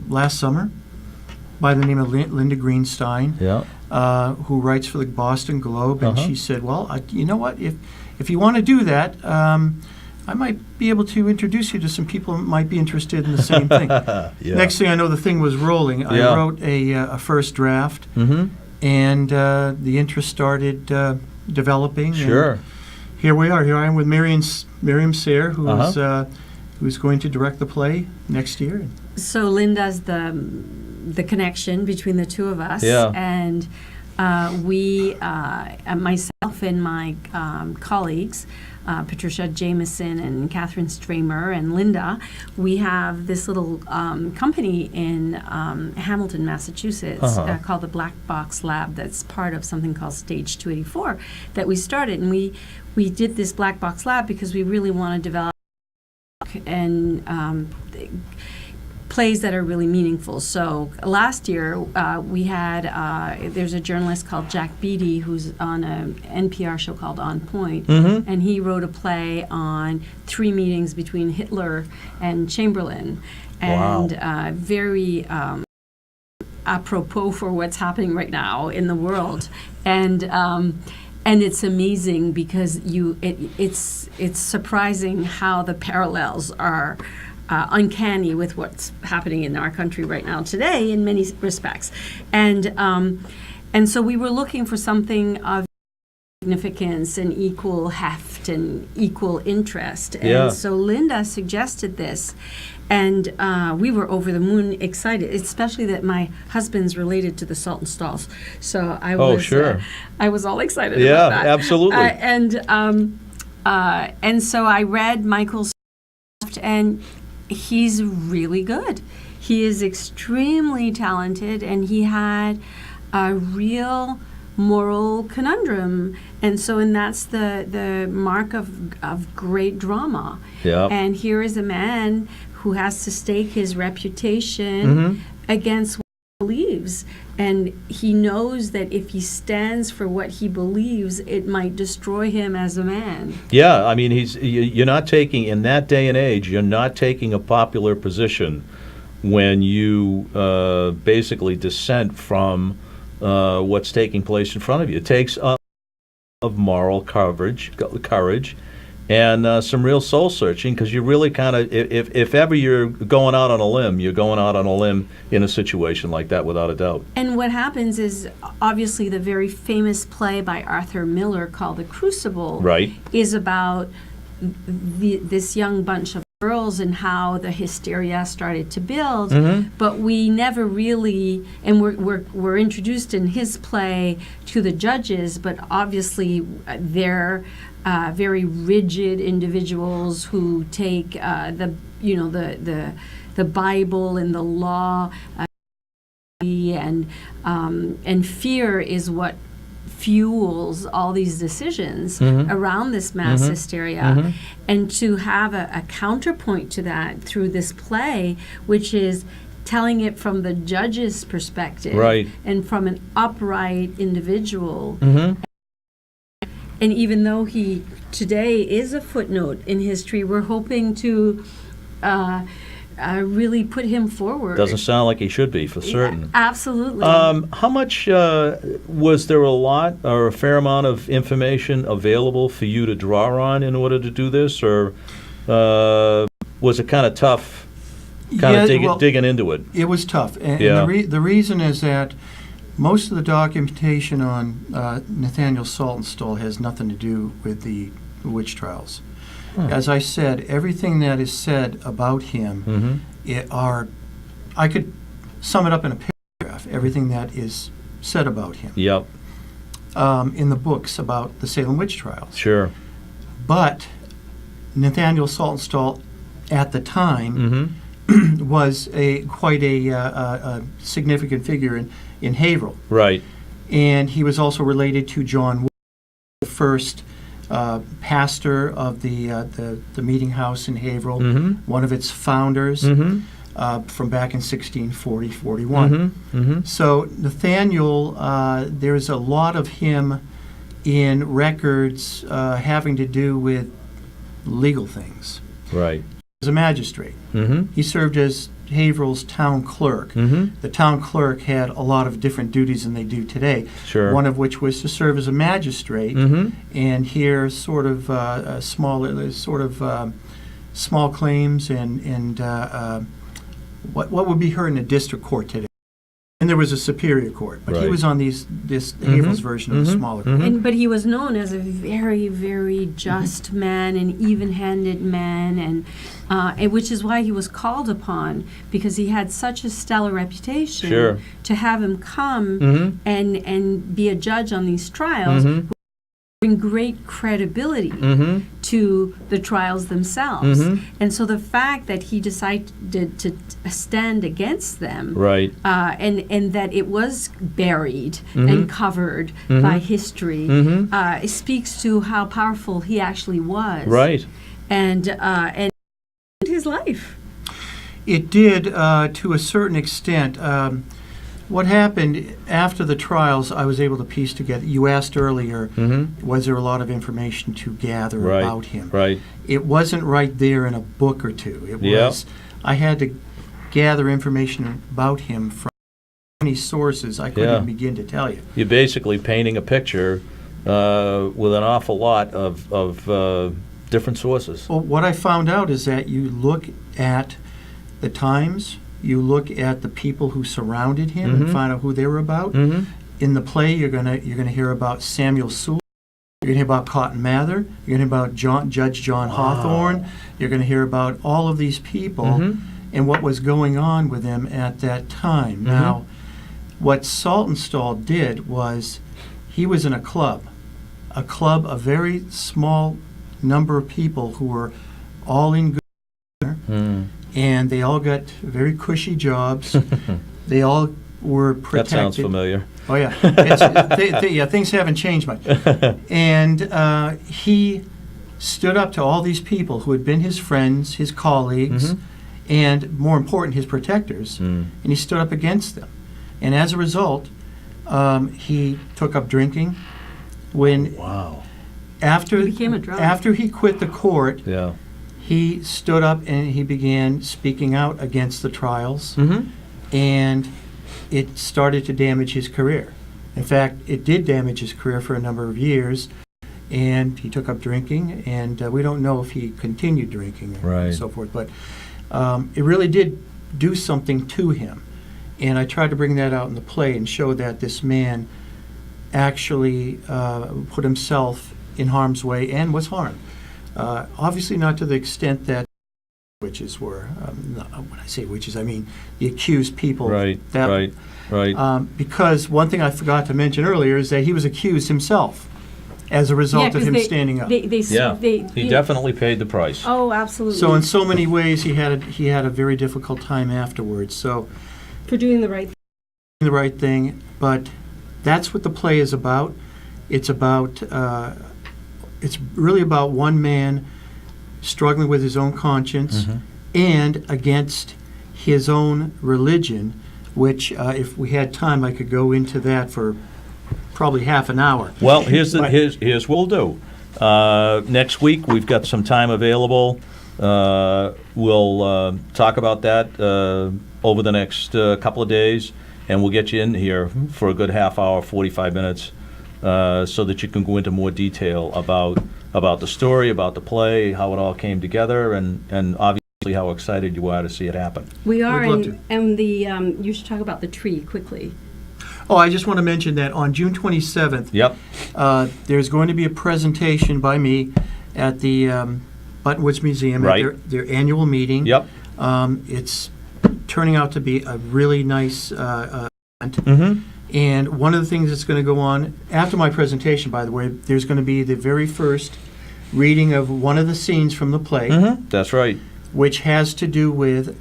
last summer by the name of Linda Greenstein, who writes for the Boston Globe, and she said, "Well, you know what? If you want to do that, I might be able to introduce you to some people who might be interested in the same thing." Next thing I know, the thing was rolling. I wrote a first draft, and the interest started developing. Sure. And here we are. Here I am with Miriam Sayre, who's going to direct the play next year. So Linda's the connection between the two of us, and we, myself and my colleagues, Patricia Jameson and Catherine Stramer and Linda, we have this little company in Hamilton, Massachusetts, called the Black Box Lab, that's part of something called Stage 284 that we started. And we did this Black Box Lab because we really want to develop and plays that are really meaningful. So last year we had, there's a journalist called Jack Beatty who's on an NPR show called On Point, and he wrote a play on 3 meetings between Hitler and Chamberlain, and very apropos for what's happening right now in the world. And it's amazing because it's surprising how the parallels are uncanny with what's happening in our country right now today in many respects. And so we were looking for something of significance and equal heft and equal interest. And so Linda suggested this. And we were over the moon excited, especially that my husband's related to the Saltonstalls. So I was all excited about that. Yeah, absolutely. And so I read Michael's draft, and he's really good. He is extremely talented, and he had a real moral conundrum, and that's the mark of great drama. Yeah. And here is a man who has to stake his reputation against what he believes, and he knows that if he stands for what he believes, it might destroy him as a man. Yeah, I mean, you're not taking, in that day and age, you're not taking a popular position when you basically dissent from what's taking place in front of you. It takes of moral courage, and some real soul searching, because you really kind of, if ever you're going out on a limb, you're going out on a limb in a situation like that, without a doubt. And what happens is, obviously, the very famous play by Arthur Miller called The Crucible is about this young bunch of girls and how the hysteria started to build, but we never really, and we're introduced in his play to the judges, but obviously they're very rigid individuals who take the Bible and the law, and fear is what fuels all these decisions around this mass hysteria, and to have a counterpoint to that through this play, which is telling it from the judge's perspective and from an upright individual. And even though he today is a footnote in history, we're hoping to really put him forward. Doesn't sound like he should be, for certain. Yeah, absolutely. How much was there a lot or a fair amount of information available for you to draw on in order to do this, or was it kind of tough, digging into it? It was tough, and the reason is that most of the documentation on Nathaniel Saltonstall has nothing to do with the witch trials. As I said, everything that is said about him, I could sum it up in a paragraph, everything that is said about him. Yep. In the books about the Salem witch trials. Sure. But Nathaniel Saltonstall at the time was quite a significant figure in Haverhill. Right. And he was also related to John Wood, the first pastor of the meeting house in Haverhill, one of its founders from back in 1640-41. So Nathaniel, there's a lot of him in records having to do with legal things. Right. As a magistrate. He served as Haverhill's town clerk. The town clerk had a lot of different duties than they do today. Sure. One of which was to serve as a magistrate and hear sort of small claims and what would be heard in a district court today. And there was a superior court, but he was on this Haverhill's version of the smaller court. But he was known as a very, very just man, an even-handed man, and which is why he was called upon, because he had such a stellar reputation. Sure. To have him come and be a judge on these trials would bring great credibility to the trials themselves. And so the fact that he decided to stand against them, and that it was buried and covered by history, speaks to how powerful he actually was. Right. And his life. It did to a certain extent. What happened after the trials, I was able to piece together. You asked earlier, was there a lot of information to gather about him? Right. It wasn't right there in a book or two. It was, I had to gather information about him from many sources I couldn't even begin to tell you. You're basically painting a picture with an awful lot of different sources. Well, what I found out is that you look at the times, you look at the people who surrounded him and find out who they were about. In the play, you're gonna hear about Samuel Sewell. You're gonna hear about Cotton Mather. You're gonna hear about Judge John Hawthorne. You're gonna hear about all of these people and what was going on with them at that time. Now, what Saltonstall did was he was in a club, a very small number of people who were all in good order, and they all got very cushy jobs. They all were protected. That sounds familiar. Oh, yeah. Yeah, things haven't changed much. And he stood up to all these people who had been his friends, his colleagues, and more important, his protectors, and he stood up against them. And as a result, he took up drinking. After He became a drunk. After he quit the court, Yeah. he stood up and he began speaking out against the trials, and it started to damage his career. In fact, it did damage his career for a number of years, and he took up drinking, and we don't know if he continued drinking and so forth, but it really did do something to him. And I tried to bring that out in the play and show that this man actually put himself in harm's way and was harmed. Obviously not to the extent that witches were. When I say witches, I mean the accused people. Right. Because one thing I forgot to mention earlier is that he was accused himself as a result of him standing up. He definitely paid the price. Oh, absolutely. So in so many ways, he had a very difficult time afterwards. So for doing the right thing. But that's what the play is about. It's about. It's really about one man struggling with his own conscience and against his own religion, which, if we had time, I could go into that for probably half an hour. Well, here's what we'll do. Next week, we've got some time available. We'll talk about that over the next couple of days, and we'll get you in here for a good half hour, 45 minutes, so that you can go into more detail about the story, about the play, how it all came together, and obviously how excited you are to see it happen. We are, and you should talk about the tree quickly. Oh, I just want to mention that on June 27th, there's going to be a presentation by me at the Buttonwoods Museum at their annual meeting. It's turning out to be a really nice event. And one of the things that's going to go on after my presentation, by the way, there's going to be the very first reading of one of the scenes from the play. That's right. Which has to do with,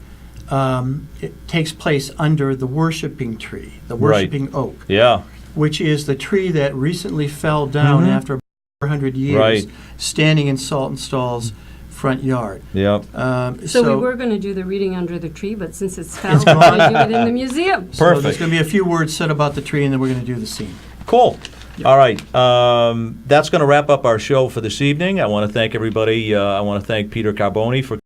it takes place under the worshiping tree, the worshiping oak. Yeah. Which is the tree that recently fell down after about 400 years, standing in Saltonstall's front yard. So we were going to do the reading under the tree, but since it's fell, we're going to do it in the museum. So there's going to be a few words said about the tree, and then we're going to do the scene. Cool. All right. That's going to wrap up our show for this evening. I want to thank everybody. I want to thank Peter Carbone for.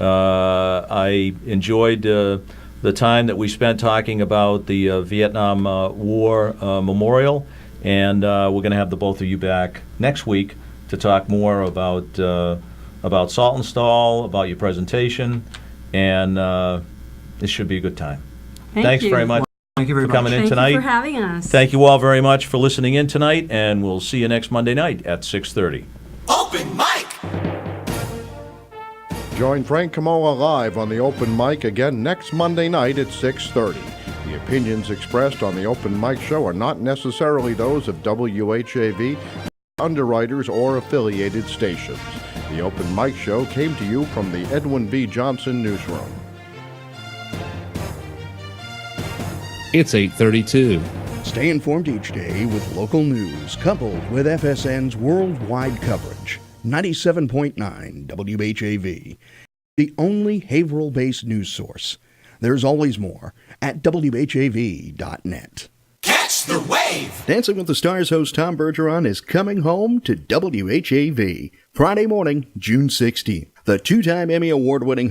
I enjoyed the time that we spent talking about the Vietnam War Memorial, and we're going to have the both of you back next week to talk more about Saltonstall, about your presentation, and this should be a good time. Thanks very much. Thank you very for coming in tonight. Thank you for having us. Thank you all very much for listening in tonight, and we'll see you next Monday night at 6:30. Open mic! Join Frank Komola live on the Open Mic again next Monday night at 6:30. The opinions expressed on the Open Mic show are not necessarily those of WHAV, underwriters, or affiliated stations. The Open Mic show came to you from the Edwin B. Johnson Newsroom. It's 8:32. Stay informed each day with local news coupled with FSN's worldwide coverage. 97.9 WHAV, the only Haverhill-based news source. There's always more at WHAV.net. Catch the wave! Dancing with the Stars host Tom Bergeron is coming home to WHAV Friday morning, June 16th. The two-time Emmy Award-winning